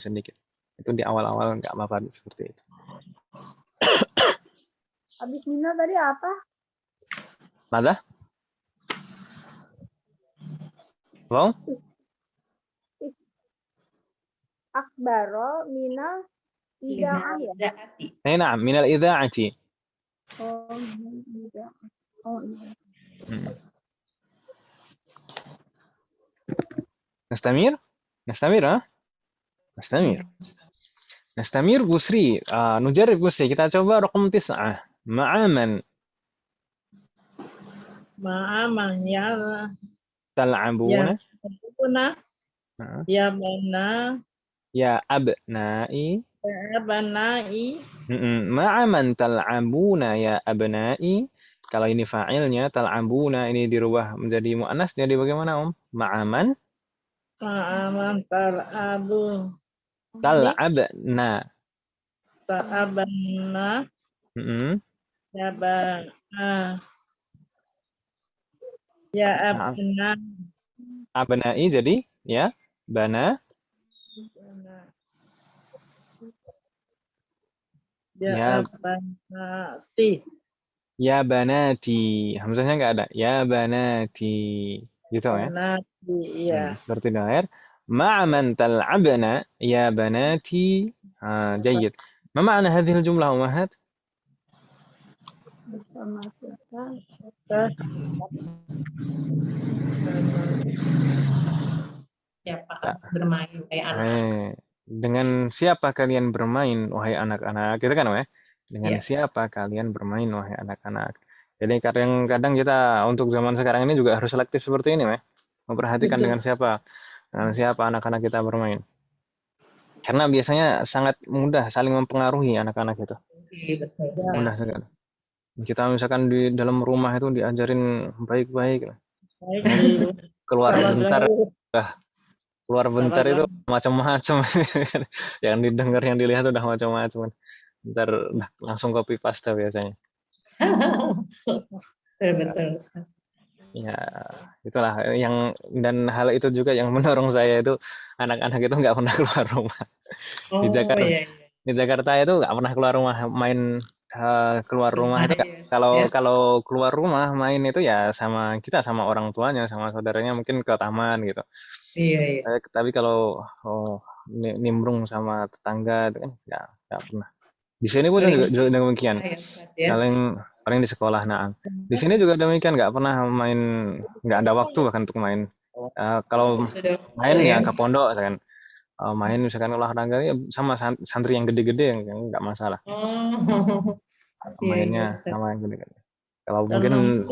sedikit. Itu di awal-awal nggak apa-apa seperti itu. Habis Mina tadi apa? Mana? Wow? Akhbaro minal idza'ah ya? Nah, minal idza'ati. Oh, iya. Oh, iya. نستمر نستمر Busri. نجرب Busri. Kita coba رقم 9. Ma'aman ya tal'abuna ya bana ya abna'i ya ma'aman tal'abuna ya abna'i. Kalau ini fa'ilnya tal'abuna ini dirubah menjadi muannas, jadi bagaimana Om? Ma'aman tal'abna ya abna abna'i jadi ya bana ya banati ya banati, hamzahnya nggak ada. Ya banati, gitu ya. Banati, iya. Seperti doair. Ma'aman tal'abna ya banati. Jayyid. Ma ma'na hadhihi al-jumlah ummahat? Bersama siapa? Siapa Ya. bermain kayak anak-anak. Dengan siapa kalian bermain wahai anak-anak? Gitu kan ya? Dengan Yes. siapa kalian bermain wahai anak-anak? Jadi kadang-kadang kita untuk zaman sekarang ini juga harus selektif seperti ini, ya. Memperhatikan Betul. dengan siapa anak-anak kita bermain. Karena biasanya sangat mudah saling mempengaruhi anak-anak itu. Betul. Mudah sekali. Kita misalkan di dalam rumah itu diajarin baik-baik. Baik Nah, dulu. keluar Salat bentar, lagi. keluar bentar Salah itu macam-macam. Yang didengar, yang dilihat udah macam-macam. Ntar langsung copy paste biasanya. Betul. Ya, itulah dan hal itu juga yang mendorong saya itu anak-anak itu nggak pernah keluar rumah. Di Jakarta, Iya. di Jakarta itu nggak pernah keluar rumah main. Keluar rumah itu kalau keluar rumah main itu ya sama kita, sama orang tuanya, sama saudaranya, mungkin ke taman gitu. Iya. Tapi kalau nimbrung sama tetangga itu kan nggak pernah. Di sini pun juga demikian. Paling di sekolah. Nah, di sini juga demikian, nggak pernah main, nggak ada waktu bahkan untuk main. Kalau main ya ke pondok kan. Main misalkan olahraga ya sama santri yang gede-gede yang nggak masalah. Mainnya sama yang gede-gede. Kalau mungkin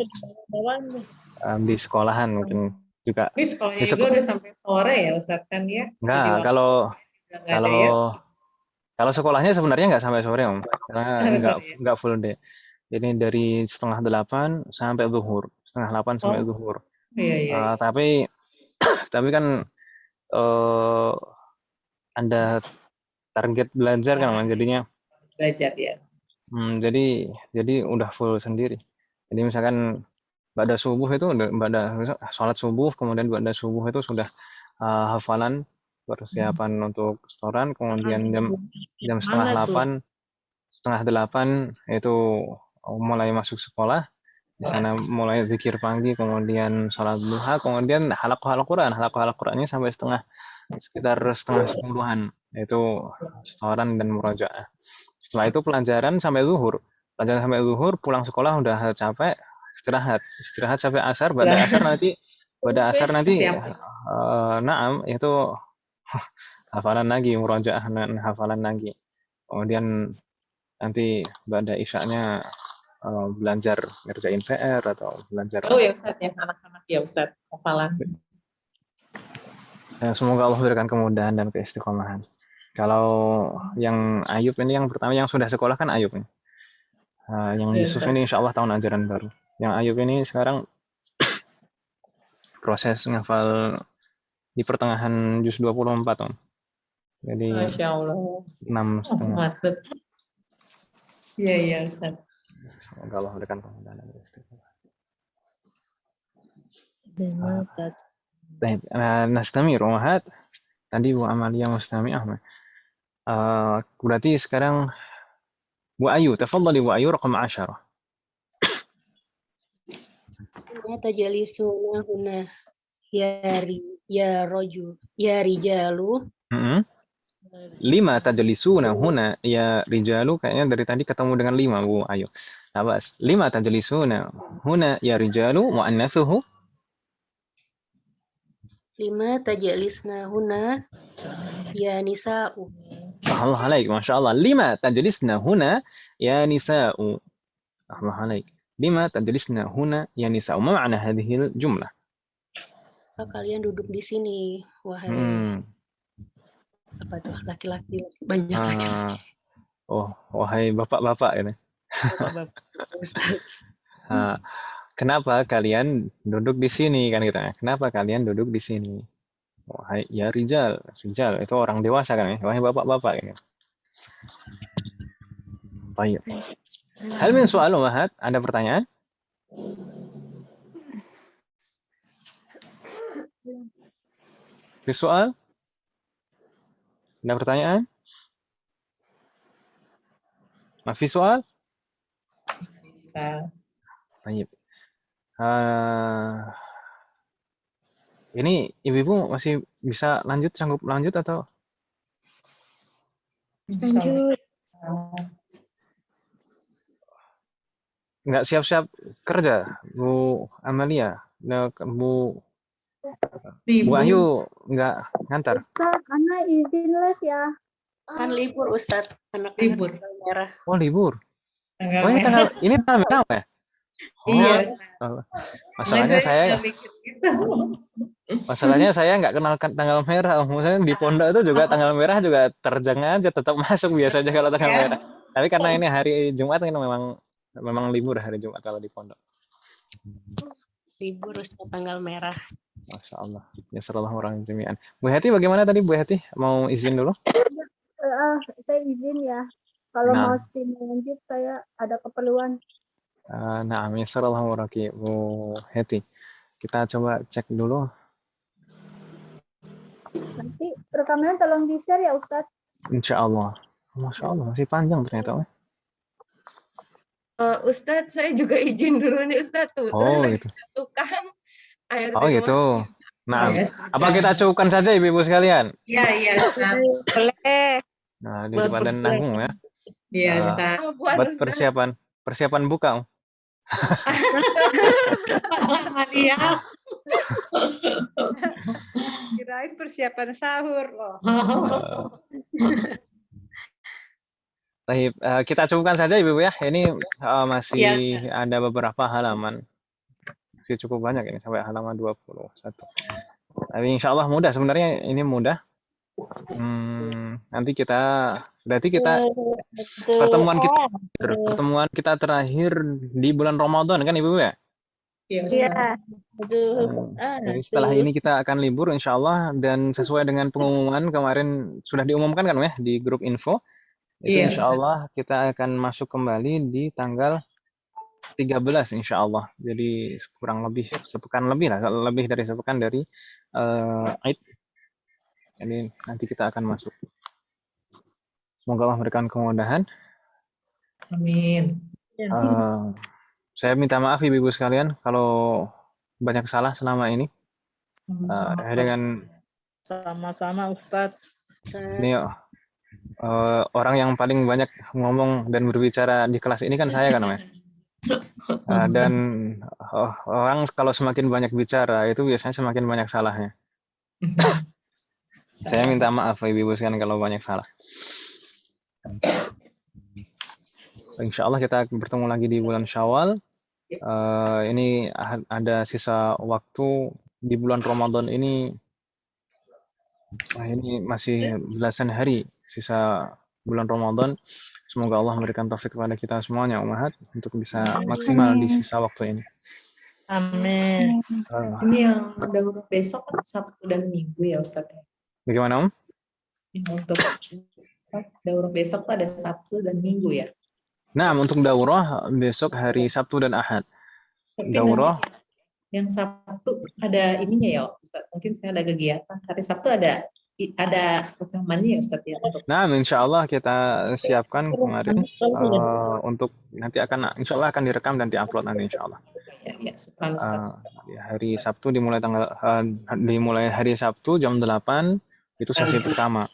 di sekolahan mungkin juga. Tapi sekolahnya juga udah sampai sore ya Ustaz kan ya? Enggak, kalau sekolahnya sebenarnya nggak sampai sore Om, karena nggak full day. Jadi dari 7:30 sampai zuhur, 7:30 sampai zuhur. Iya. Tapi kan ada target belajar kan, jadinya. Belajar ya. Jadi udah full sendiri. Jadi misalkan ba'da subuh itu sholat subuh, kemudian ba'da subuh itu sudah hafalan, persiapan untuk setoran, kemudian jam 7:30 itu mulai masuk sekolah. Di sana mulai zikir pagi, kemudian sholat duha, kemudian halaqah Qurannya sampai sekitar 9:30-an, itu setoran dan murajaah. Setelah itu pelajaran sampai zuhur, pulang sekolah udah capek, istirahat sampai asar. Pada asar nanti naam itu hafalan lagi, murajaah, hafalan lagi. Kemudian nanti pada isya'nya belajar ngerjain PR atau belajar. Ya Ustaz ya, anak-anak ya Ustaz, hafalan. Semoga Allah berikan kemudahan dan keistiqomahan. Kalau yang Ayub ini, yang pertama yang sudah sekolah kan Ayub ini. Yang Yusuf ini insya Allah tahun ajaran baru. Yang Ayub ini sekarang proses ngafal di pertengahan juz 24 Om. Jadi Masya Allah. 6,5. Iya Ustaz. Semoga Allah berikan kemudahan dan keistiqomahan. Baik, nastamiru Mahat. Tadi Bu Amalia mustami'ah. Berarti sekarang Bu Ayu, tafadhali Bu Ayu, raqam 10. Tajalisuna huna ya rijalu. Lima tajalisuna huna ya rijalu, kayaknya dari tadi ketemu dengan 5 Bu Ayu. Abbas, 5 tajalisuna huna ya rijalu, muannatsuhu 5 tajalisna huna ya nisa'u. Allah alaik, Masya Allah. 5 tajlisna huna ya nisa'u. Allah alaik. 5 tajlisna huna ya nisa'u. Ma ma'na hadhil jumlah? Kalian duduk di sini, wahai apa tuh, laki-laki, banyak laki-laki. Wahai bapak-bapak ini. Kenapa kalian duduk di sini kan kita? Kenapa kalian duduk di sini? Wahai ya rijal itu orang dewasa kan ya. Wahai bapak-bapak ini. Baik. Hal min soal Mahat, ada pertanyaan? Soal? Ada pertanyaan? Mafi soal? Baik. Ini ibu-ibu masih bisa lanjut, sanggup lanjut atau Lanjut. nggak siap-siap kerja, Bu Amalia? Bu Libur. Ayu nggak ngantar? Ustaz, Ana izin les ya. Kan libur Ustadz, anak-anak Libur. tanggal merah. Oh libur. Tanggal Oh ini merah. tanggal merah ya? Iya, Oh, Ustaz. masalahnya saya nggak mikir gitu. Masalahnya saya nggak kenal tanggal merah. Maksudnya di pondok itu juga tanggal merah juga terjang aja, tetap masuk biasanya kalau tanggal Ya. merah. Tapi karena ini hari Jumat ini memang libur hari Jumat kalau di pondok. Libur Ustadz tanggal merah. Masya Allah. Ya serallah orang jami'an. Bu Heti bagaimana tadi Bu Heti? Mau izin dulu? Saya izin ya. Kalau Nah. mau stream lanjut saya ada keperluan. Nah, ya serallah waraki Bu Heti. Kita coba cek dulu. Nanti rekamannya tolong di-share ya Ustadz. Insya Allah. Masya Allah masih panjang ternyata. Ustadz, saya juga izin dulu nih Ustadz. Tuh, Oh lagi gitu. tukang air Oh di gitu. Nah, Ya, apa kita cukupkan saja ibu-ibu sekalian? Iya, Ustaz. Boleh. Nah, di Buat Kabupaten Nanggung ya. Iya, Ustaz. buat Buat Ustadz. persiapan buka. Amalia. Kirain persiapan sahur loh. Baik, kita cukupkan saja ibu-ibu ya. Ini masih Iya, ada beberapa halaman. Masih cukup banyak ini sampai halaman 21. Tapi insya Allah mudah. Sebenarnya ini mudah. Nanti berarti kita pertemuan kita terakhir di bulan Ramadan kan ibu ya? Iya, Ustaz. Iya. Jadi setelah ini kita akan libur insya Allah dan sesuai dengan pengumuman kemarin sudah diumumkan kan ya di grup info. Itu Iya, insya Allah kita akan masuk kembali di tanggal 13 insya Allah. Jadi kurang lebih sepekan lebih lah, lebih dari sepekan dari Eid. Jadi nanti kita akan masuk. Semoga Allah memberikan kemudahan. Amin. Saya minta maaf ibu-ibu sekalian kalau banyak salah selama ini. Dengan Sama-sama Ustadz. ini orang yang paling banyak ngomong dan berbicara di kelas ini kan saya kan, dan orang kalau semakin banyak bicara itu biasanya semakin banyak salahnya. Saya minta maaf ibu-ibu sekalian kalau banyak salah. Insya Allah kita bertemu lagi di bulan Syawal. Ini ada sisa waktu di bulan Ramadan ini. Ini masih belasan hari sisa bulan Ramadan. Semoga Allah memberikan taufik kepada kita semuanya umat untuk bisa maksimal di sisa waktu ini. Amin. Ini yang daurah besok Sabtu dan Minggu ya Ustadz. Bagaimana Om? Untuk daurah besok ada Sabtu dan Minggu ya. Nah, untuk daurah besok hari Sabtu dan Ahad. Tapi Daurah yang Sabtu ada ininya ya Ustadz. Mungkin saya ada kegiatan. Hari Sabtu ada rekamannya ya Ustadz ya. Nah, insya Allah kita siapkan kemarin untuk nanti insya Allah akan direkam dan diupload nanti insya Allah. Ya, Ustadz. Hari Sabtu dimulai hari Sabtu jam 8 itu sesi pertama.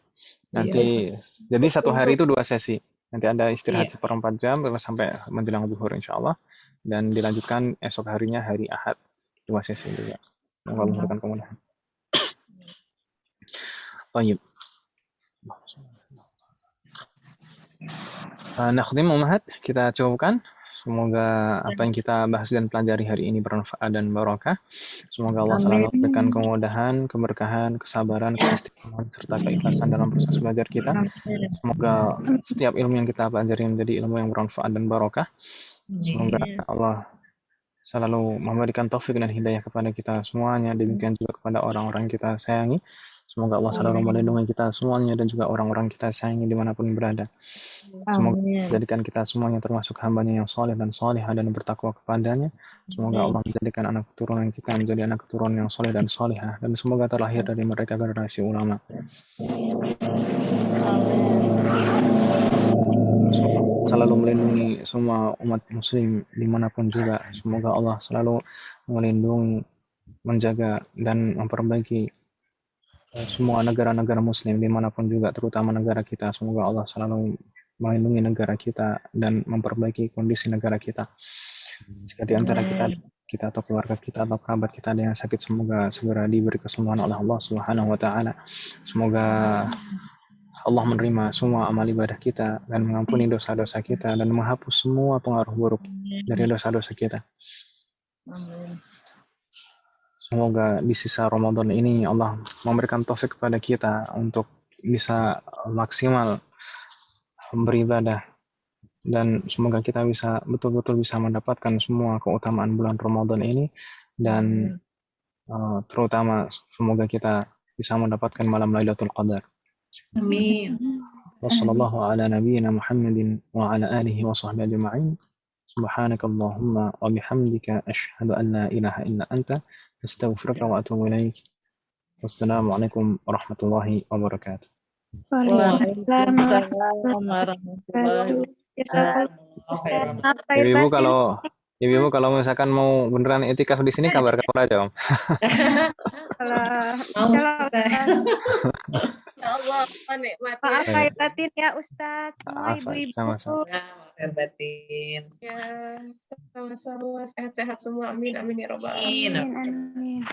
Nanti jadi satu hari itu 2 sesi. Nanti ada istirahat 1/4 jam terus sampai menjelang zuhur insya Allah dan dilanjutkan esok harinya hari Ahad 2 sesi juga. Semoga Allah memberikan kemudahan. Baik. Nakhdim Umahat, kita cukupkan. Semoga apa yang kita bahas dan pelajari hari ini bermanfaat dan barokah. Semoga Allah selalu memberikan kemudahan, keberkahan, kesabaran, keistiqomahan, serta keikhlasan dalam proses belajar kita. Semoga setiap ilmu yang kita pelajari menjadi ilmu yang bermanfaat dan barokah. Semoga Allah selalu memberikan taufik dan hidayah kepada kita semuanya, demikian juga kepada orang-orang yang kita sayangi. Semoga Allah selalu melindungi kita semuanya dan juga orang-orang kita sayangi dimanapun berada. Semoga menjadikan kita semuanya termasuk hambanya yang soleh dan solehah dan bertakwa kepadanya. Semoga Allah menjadikan anak keturunan kita menjadi anak keturunan yang soleh dan solehah. Dan semoga terlahir dari mereka generasi ulama. Selalu melindungi semua umat muslim dimanapun juga. Semoga Allah selalu melindungi menjaga dan memperbaiki semua negara-negara muslim dimanapun juga, terutama negara kita. Semoga Allah selalu melindungi negara kita dan memperbaiki kondisi negara kita. Jika di antara kita atau keluarga kita atau kerabat kita ada yang sakit, semoga segera diberi kesembuhan oleh Allah Subhanahu wa taala. Semoga Allah menerima semua amal ibadah kita dan mengampuni dosa-dosa kita dan menghapus semua pengaruh buruk dari dosa-dosa kita. Amin. Semoga di sisa Ramadan ini Allah memberikan taufik kepada kita untuk bisa maksimal beribadah, dan semoga kita bisa betul-betul bisa mendapatkan semua keutamaan bulan Ramadan ini, dan terutama semoga kita bisa mendapatkan malam Lailatul Qadar. Amin. Wassallallahu ala nabiyyina Muhammadin wa ala alihi wa sahbihi ajma'in. Subhanakallahumma wa bihamdika asyhadu an la ilaha illa anta astaghfiruka wa atubu ilaik. Wassalamualaikum warahmatullahi wabarakatuh. Waalaikumsalam warahmatullahi wabarakatuh. Ibu kalau misalkan mau beneran itikaf di sini, kabar aja Om. Ya Allah, nikmat ya. Maaf lahir batin ya Ustadz, semua ibu-ibu. Sama-sama. Lahir batin. Ya, sama-sama sehat-sehat semua. Amin amin ya robbal Amin. alamin. Amin.